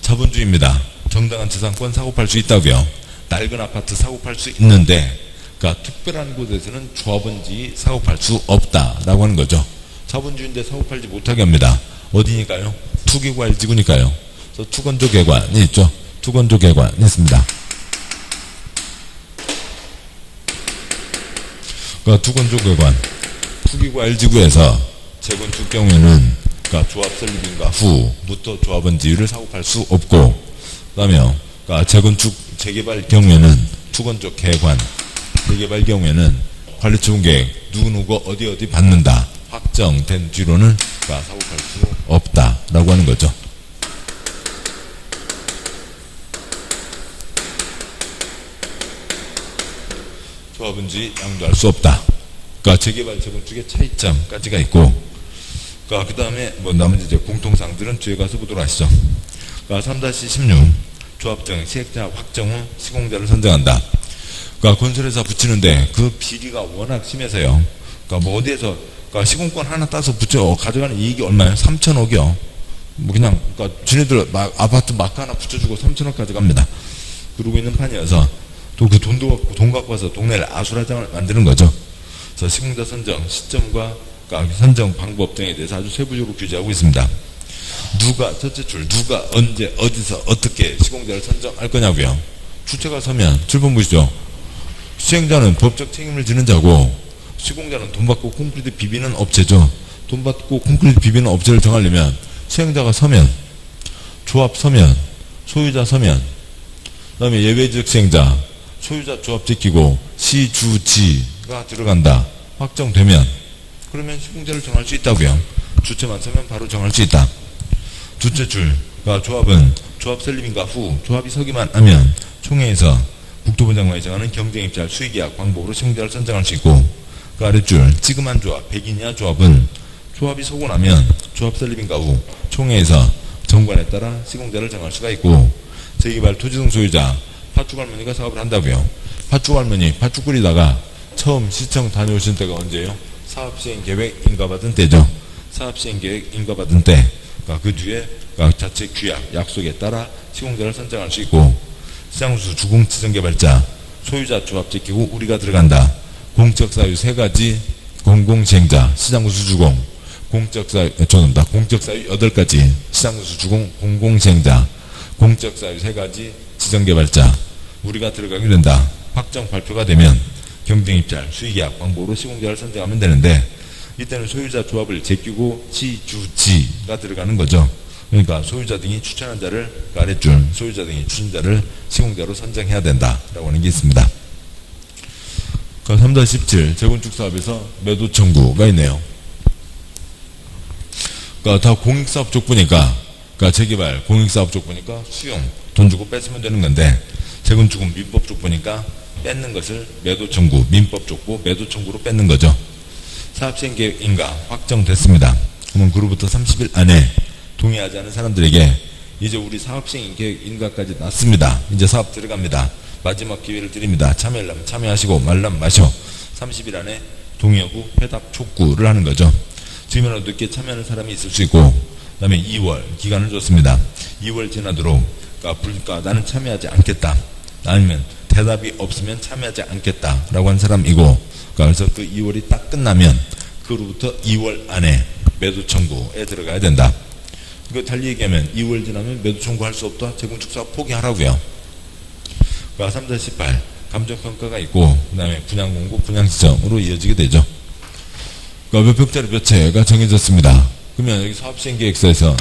자본주의입니다. 정당한 재산권 사고팔 수 있다고요. 낡은 아파트 사고팔 수 있는데, 그러니까 특별한 곳에서는 조합원지 사고팔 수 없다라고 하는 거죠. 자본주의인데 사고팔지 못하게 합니다. 어디니까요? 투기과일지구니까요. 그래서 투건조 개관이 있죠. 투건조 개관이 있습니다. 그러니까 투건조 개관, 투기과일지구에서 재건축 경우에는 그러니까 조합 설립인가 후부터 조합원지를 사고팔 수 없고, 그다음에 그러니까 재건축 재개발 경우에는 투건조 개관, 재개발 경우에는 관리총객 누구누구 어디 받는다 확정된 뒤로는 그러니까 사고팔 수 없다라고 하는 거죠. 조합원지 양도할 수 없다. 그러니까 재개발 재건축의 차이점까지가 있고, 그러니까 그 다음에 뭐 나머지 이제 공통사항들은 뒤에 가서 보도록 하시죠. 그러니까 3-16 조합정 시행자 확정 후 시공자를 선정한다. 그러니까 건설회사 붙이는데 그 비리가 워낙 심해서요. 그러니까 뭐 어디에서 그러니까 시공권 하나 따서 붙여 가져가는 이익이 얼마예요? 3천억이요. 뭐 그냥 그러니까 지네들 아파트 마크 하나 붙여주고 3천억 가져갑니다. 그러고 있는 판이어서 또 그 돈 갖고 와서 동네를 아수라장을 만드는 거죠. 그래서 시공자 선정 시점과 그러니까 선정 방법 등에 대해서 아주 세부적으로 규제하고 있습니다. 누가 첫째 줄 누가 언제 어디서 어떻게 시공자를 선정할 거냐고요. 주체가 서면 출범 보시죠. 시행자는 법적 책임을 지는 자고 시공자는 돈 받고 콘크리트 비비는 업체죠. 돈 받고 콘크리트 비비는 업체를 정하려면 시행자가 서면, 조합 서면, 소유자 서면, 그 다음에 예외적 시행자, 소유자 조합 지키고 시주지가 들어간다 확정되면 그러면 시공자를 정할 수 있다고요. 주체만 서면 바로 정할 수 있다. 두째 줄, 그러니까 조합은 조합 설립인가 후 조합이 서기만 하면 총회에서 국토부 장관이 정하는 경쟁입찰 수의계약 방법으로 시공자를 선정할 수 있고, 그 아랫줄 찌그만 조합 100인 이하 조합은 조합이 서고 나면 조합 설립인가 후 총회에서 정관에 따라 시공자를 정할 수가 있고, 재개발 토지등 소유자 팥죽 할머니가 사업을 한다고요. 팥죽 할머니 팥죽 끓이다가 처음 시청 다녀오신 때가 언제예요? 사업시행계획 인가받은 때죠. 사업시행계획 인가받은 때, 그러니까 그 뒤에 그러니까 자체 규약, 약속에 따라 시공자를 선정할 수 있고, 시장수 주공지정개발자, 소유자 조합 지키고 우리가 들어간다. 공적사유 3가지, 공공시행자, 시장수 주공, 공적사유 8가지, 시장수 주공, 공공시행자, 공적사유 3가지, 지정개발자, 우리가 들어가게 된다. 확정 발표가 되면 경쟁입찰, 수의계약 방법으로 시공자를 선정하면 되는데, 이때는 소유자 조합을 제끼고 시주지가 들어가는 거죠. 그러니까 소유자 등이 추천한 자를 아랫줄 소유자 등이 추천자를 시공자로 선정해야 된다라고 하는 게 있습니다. 3-17 재건축 사업에서 매도 청구가 있네요. 그러니까 다 공익사업 족보니까, 그러니까 재개발 공익사업 족보니까 수용 돈 주고 뺐으면 되는 건데, 재건축은 민법 족보니까 뺏는 것을 매도 청구, 민법 족보 매도 청구로 뺏는 거죠. 사업시행계획 인가 확정됐습니다. 그러면 그로부터 30일 안에 동의하지 않은 사람들에게 이제 우리 사업시행계획 인가까지 났습니다. 이제 사업 들어갑니다. 마지막 기회를 드립니다. 참여하려면 참여하시고 말라면 마셔. 30일 안에 동의 여부 회답 촉구를 하는 거죠. 지금이라도 늦게 참여하는 사람이 있을 수 있고, 그 다음에 2월 기간을 줬습니다. 2월 지나도록 그러니까 나는 참여하지 않겠다, 아니면 대답이 없으면 참여하지 않겠다라고 한 사람이고, 그래서 그 2월이 딱 끝나면 그로부터 2월 안에 매도 청구에 들어가야 된다. 이거 달리 얘기하면 2월 지나면 매도 청구할 수 없다. 재건축 사업 포기하라고요. 3-18 감정평가가 있고, 그 다음에 분양공고 분양지정으로 이어지게 되죠. 몇 평짜리 몇 채가 정해졌습니다. 그러면 여기 사업시행계획서에서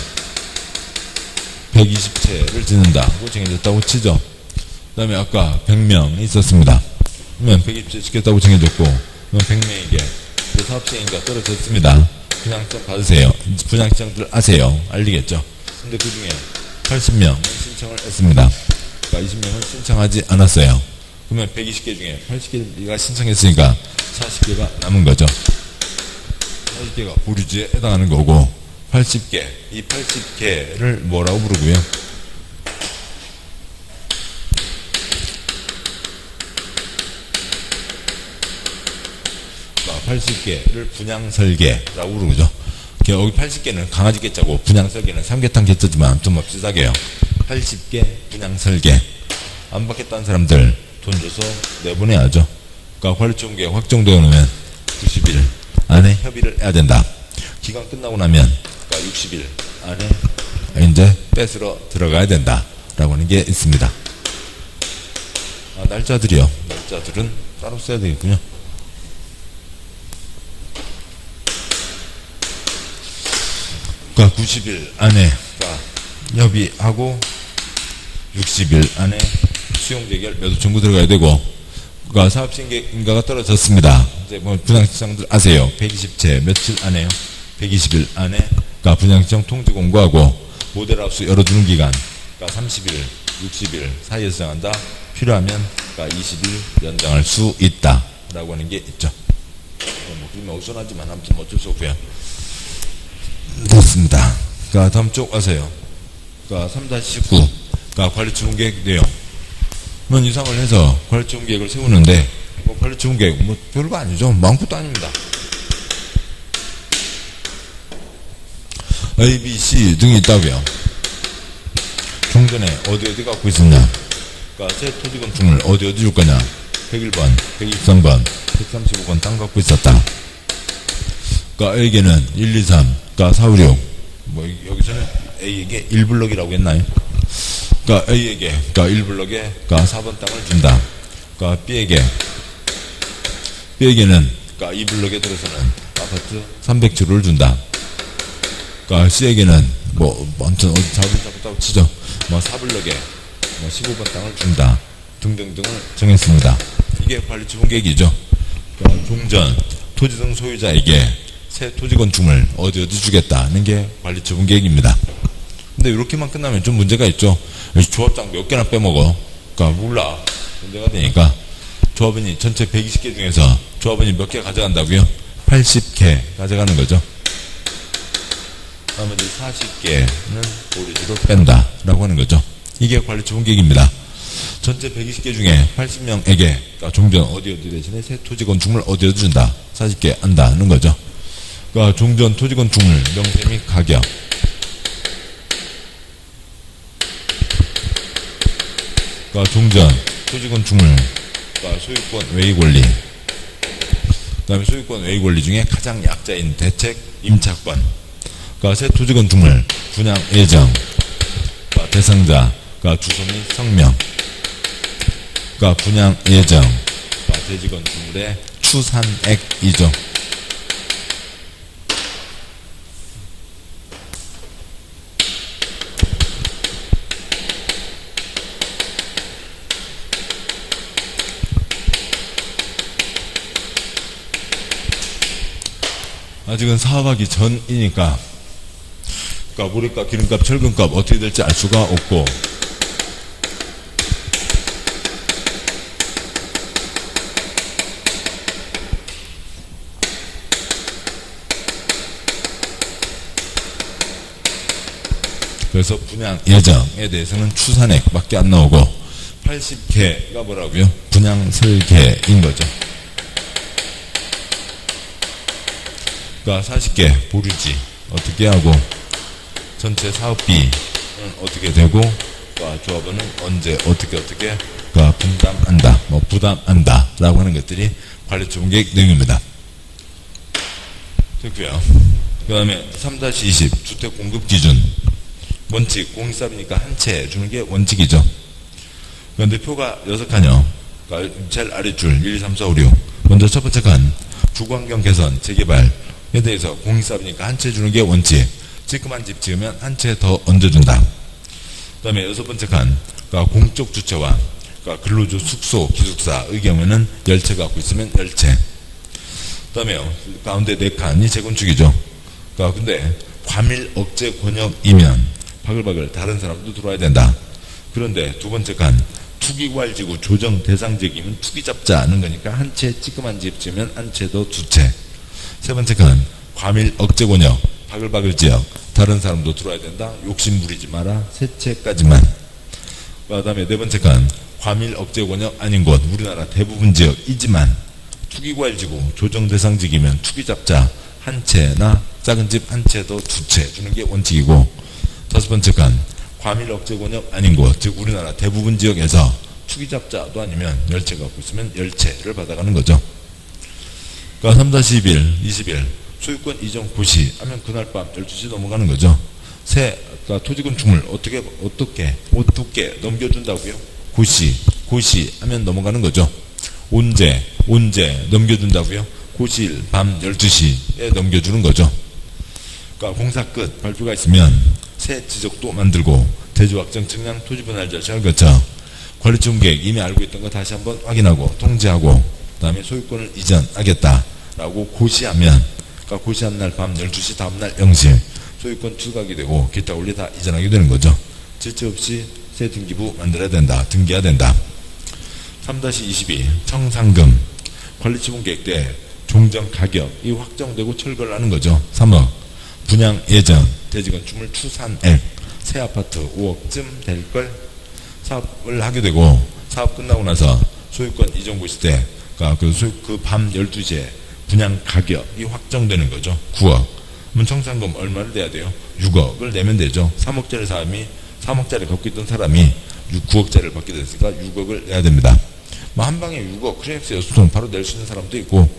120채를 짓는다고 정해졌다고 치죠. 그 다음에 아까 100명이 있었습니다. 그러면 120채 짓겠다고 정해졌고, 그러면 100명에게 사업시행인가 떨어졌습니다. 분양장 받으세요. 분양장들 아세요. 알리겠죠. 근데 그 중에 80명은 신청을 했습니다. 그러니까 20명은 신청하지 않았어요. 그러면 120개 중에 80개가 신청했으니까 40개가 남은 거죠. 40개가 보류지에 해당하는 거고, 80개, 이 80개를 뭐라고 부르고요? 80개를 분양설계라고 부르죠. 여기 80개는 강아지 개짜고 분양 설계는 삼계탕 개짜지만 좀 없이 싸게요. 80개 분양 설계. 안 받겠다는 사람들 돈 줘서 내보내야죠. 그러니까 관리총계 확정되어 놓으면 90일 안에 협의를 해야 된다. 기간 끝나고 나면 그러니까 60일 안에 이제 뺏으러 들어가야 된다. 라고 하는 게 있습니다. 날짜들이요. 날짜들은 따로 써야 되겠군요. 그러니까 90일 안에 협의하고 60일 안에 수용 재결 매도 청구 들어가야 되고, 그러니까 사업신계 인가가 떨어졌습니다. 이제 뭐 분양시장들 아세요. 120채 며칠 안에요. 120일 안에 그러니까 분양시장 통지 공고하고 모델하우스 열어주는 기간 그러니까 30일, 60일 사이에서 정한다. 필요하면 그러니까 20일 연장할 수 있다. 라고 하는 게 있죠. 뭐 그러면 어수선하지만 아무튼 어쩔 수 없고요. 됐습니다. 그러니까 다음 쪽 와서요. 그러니까 3-19 그러니까 관리처분계획 내용. 뭐 이상을 해서 관리처분계획을 세우는데 뭐 관리처분계획 뭐 별거 아니죠. 마음것도 아닙니다. A, B, C 등이 있다고요. 경전에 어디 갖고 있었냐. 그러니까 새 토지 건축물 어디 줄 거냐. 101번, 123번, 135번 땅 갖고 있었다. 그러니까 A에게는 1, 2, 3, 그러니까 4, 5, 6. 뭐 여기서는 A에게 1블럭이라고 했나요? 그러니까 A에게 그러니까 1블럭에 그러니까 4번 땅을 준다. 그러니까 B에게는 그러니까 2블럭에 들어서는 아파트 300채를 준다. 그러니까 C에게는 뭐 아무튼 어디 잡았다고 치죠. 뭐 4블럭에 뭐 15번 땅을 준다. 등등등을 정했습니다. 이게 관리처분계획이죠. 그러니까 종전 토지 등 소유자에게 새 토지 건축물 어디 주겠다는 게 관리처분계획입니다. 근데 이렇게만 끝나면 좀 문제가 있죠. 조합장 몇 개나 빼먹어. 그러니까 몰라. 문제가 되니까 조합원이 전체 120개 중에서 조합원이 몇 개 가져간다고요? 80개 가져가는 거죠. 나머지 40개는 오리지로 뺀다 라고 하는 거죠. 이게 관리처분계획입니다. 전체 120개 중에 80명에게 그러니까 종전 어디 대신에 새 토지 건축물 어디 준다. 40개 한다는 거죠. 그러니까 종전 토지 건축물 명세 및 가격. 그러니까 종전 토지 건축물 그러니까 소유권 외의 권리. 그다음에 소유권 외의 권리 중에 가장 약자인 대책 임차권. 그러니까 새 토지 건축물 분양 예정. 그러니까 대상자 그러니까 주소 및 성명. 그러니까 분양 예정. 그러니까 대지 건축물의 추산액이죠. 아직은 사업하기 전이니까 그러니까 모래값, 기름값, 철근값 어떻게 될지 알 수가 없고 그래서 분양 예정에 대해서는 추산액밖에 안 나오고 80개가 뭐라고요? 분양 설계인 거죠. 그러니까 40개 보류지 어떻게 하고 전체 사업비는 어떻게 되고 그러니까 조합원은 언제 어떻게 그러니까 분담한다 뭐 부담한다 라고 하는 것들이 관리처분계획 내용입니다. 됐고요. 그 다음에 3-20 주택 공급 기준 원칙 공사비니까 한 채 주는 게 원칙이죠. 그런데 표가 6칸이요. 그러니까 제일 아래줄 1, 2, 3, 4, 5, 6 먼저 첫 번째 칸 주거환경 개선 재개발에 대해서 공사비니까 한 채 주는 게 원칙. 찌끔한 집 지으면 한 채 더 얹어준다. 그 다음에 6번째 칸 그러니까 공적 주체와 그러니까 근로주 숙소 기숙사의 경우에는 10채 갖고 있으면 10채. 그 다음에 가운데 4칸이 재건축이죠. 그러니까 근데 과밀 억제 권역이면 바글바글 다른 사람도 들어와야 된다. 그런데 두 번째 칸 투기과일지구 조정 대상지역이면 투기잡자는 거니까 한 채 찌끔한 집 지으면 한 채 더 2채. 세 번째 칸 과밀 억제 권역 바글바글 지역 다른 사람도 들어와야 된다. 욕심 부리지 마라. 3채까지만. 그 다음에 네 번째 칸 과밀 억제 권역 아닌 곳 우리나라 대부분 지역이지만 투기과일지구 조정 대상지역이면 투기잡자 한 채나 작은 집 한 채도 두 채 주는 게 원칙이고, 다섯 번째 간 과밀 억제 권역 아닌 곳, 즉 우리나라 대부분 지역에서 투기잡자도 아니면 열채 갖고 있으면 열채를 받아가는 거죠. 그러니까 3-21 소유권 이전 고시 하면 그날 밤 12시 넘어가는 거죠. 그러니까 토지건축물 어떻게 넘겨준다고요? 고시 하면 넘어가는 거죠. 언제 넘겨준다고요? 고시일 밤 12시에 넘겨주는 거죠. 그러니까 공사 끝 발표가 있으면 새 지적도 만들고 대지확정 측량 토지 분할 절차를 거쳐 관리청 계획 이미 알고 있던 거 다시 한번 확인하고 통지하고, 그 다음에 소유권을 이전하겠다라고 고시하면, 그러니까 고시한 날 밤 12시 다음날 0시 소유권 추각이 되고 기타 권리 다 이전하게 되는 거죠. 질체 없이 새 등기부 만들어야 된다. 등기해야 된다. 3-22 청산금 관리지분 계획 때 종전 가격이 확정되고 철거를 하는 거죠. 3억 분양 예정 대지건축물 추산액 새 아파트 5억쯤 될걸 사업을 하게 되고, 사업 끝나고 나서 소유권 이전 고시 때 그 밤 12시에 분양 가격이 확정되는 거죠. 9억. 그러면 청산금 얼마를 내야 돼요? 6억을 내면 되죠. 3억짜리 사람이 3억짜리 갖고 있던 사람이 9억짜리를 받게 됐으니까 6억을 내야 됩니다. 뭐 한 방에 6억 크레임스 6톤 바로 낼 수 있는 사람도 있고,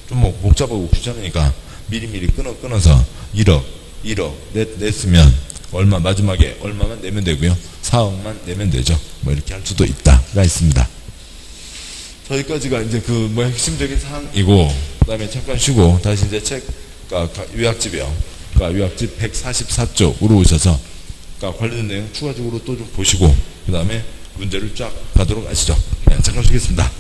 좀 뭐 복잡하고 귀찮으니까 미리미리 끊어서 1억 냈으면 얼마, 마지막에 얼마만 내면 되고요. 4억만 내면 되죠. 뭐 이렇게 할 수도 있다가 있습니다. 저기까지가 이제 그 뭐 핵심적인 사항이고, 그 다음에 잠깐 쉬고 다시 이제 요약집이요. 그러니까 요약집 144쪽으로 오셔서 그러니까 관련된 내용 추가적으로 또 좀 보시고, 그 다음에 문제를 쫙 가도록 하시죠. 네, 잠깐 쉬겠습니다.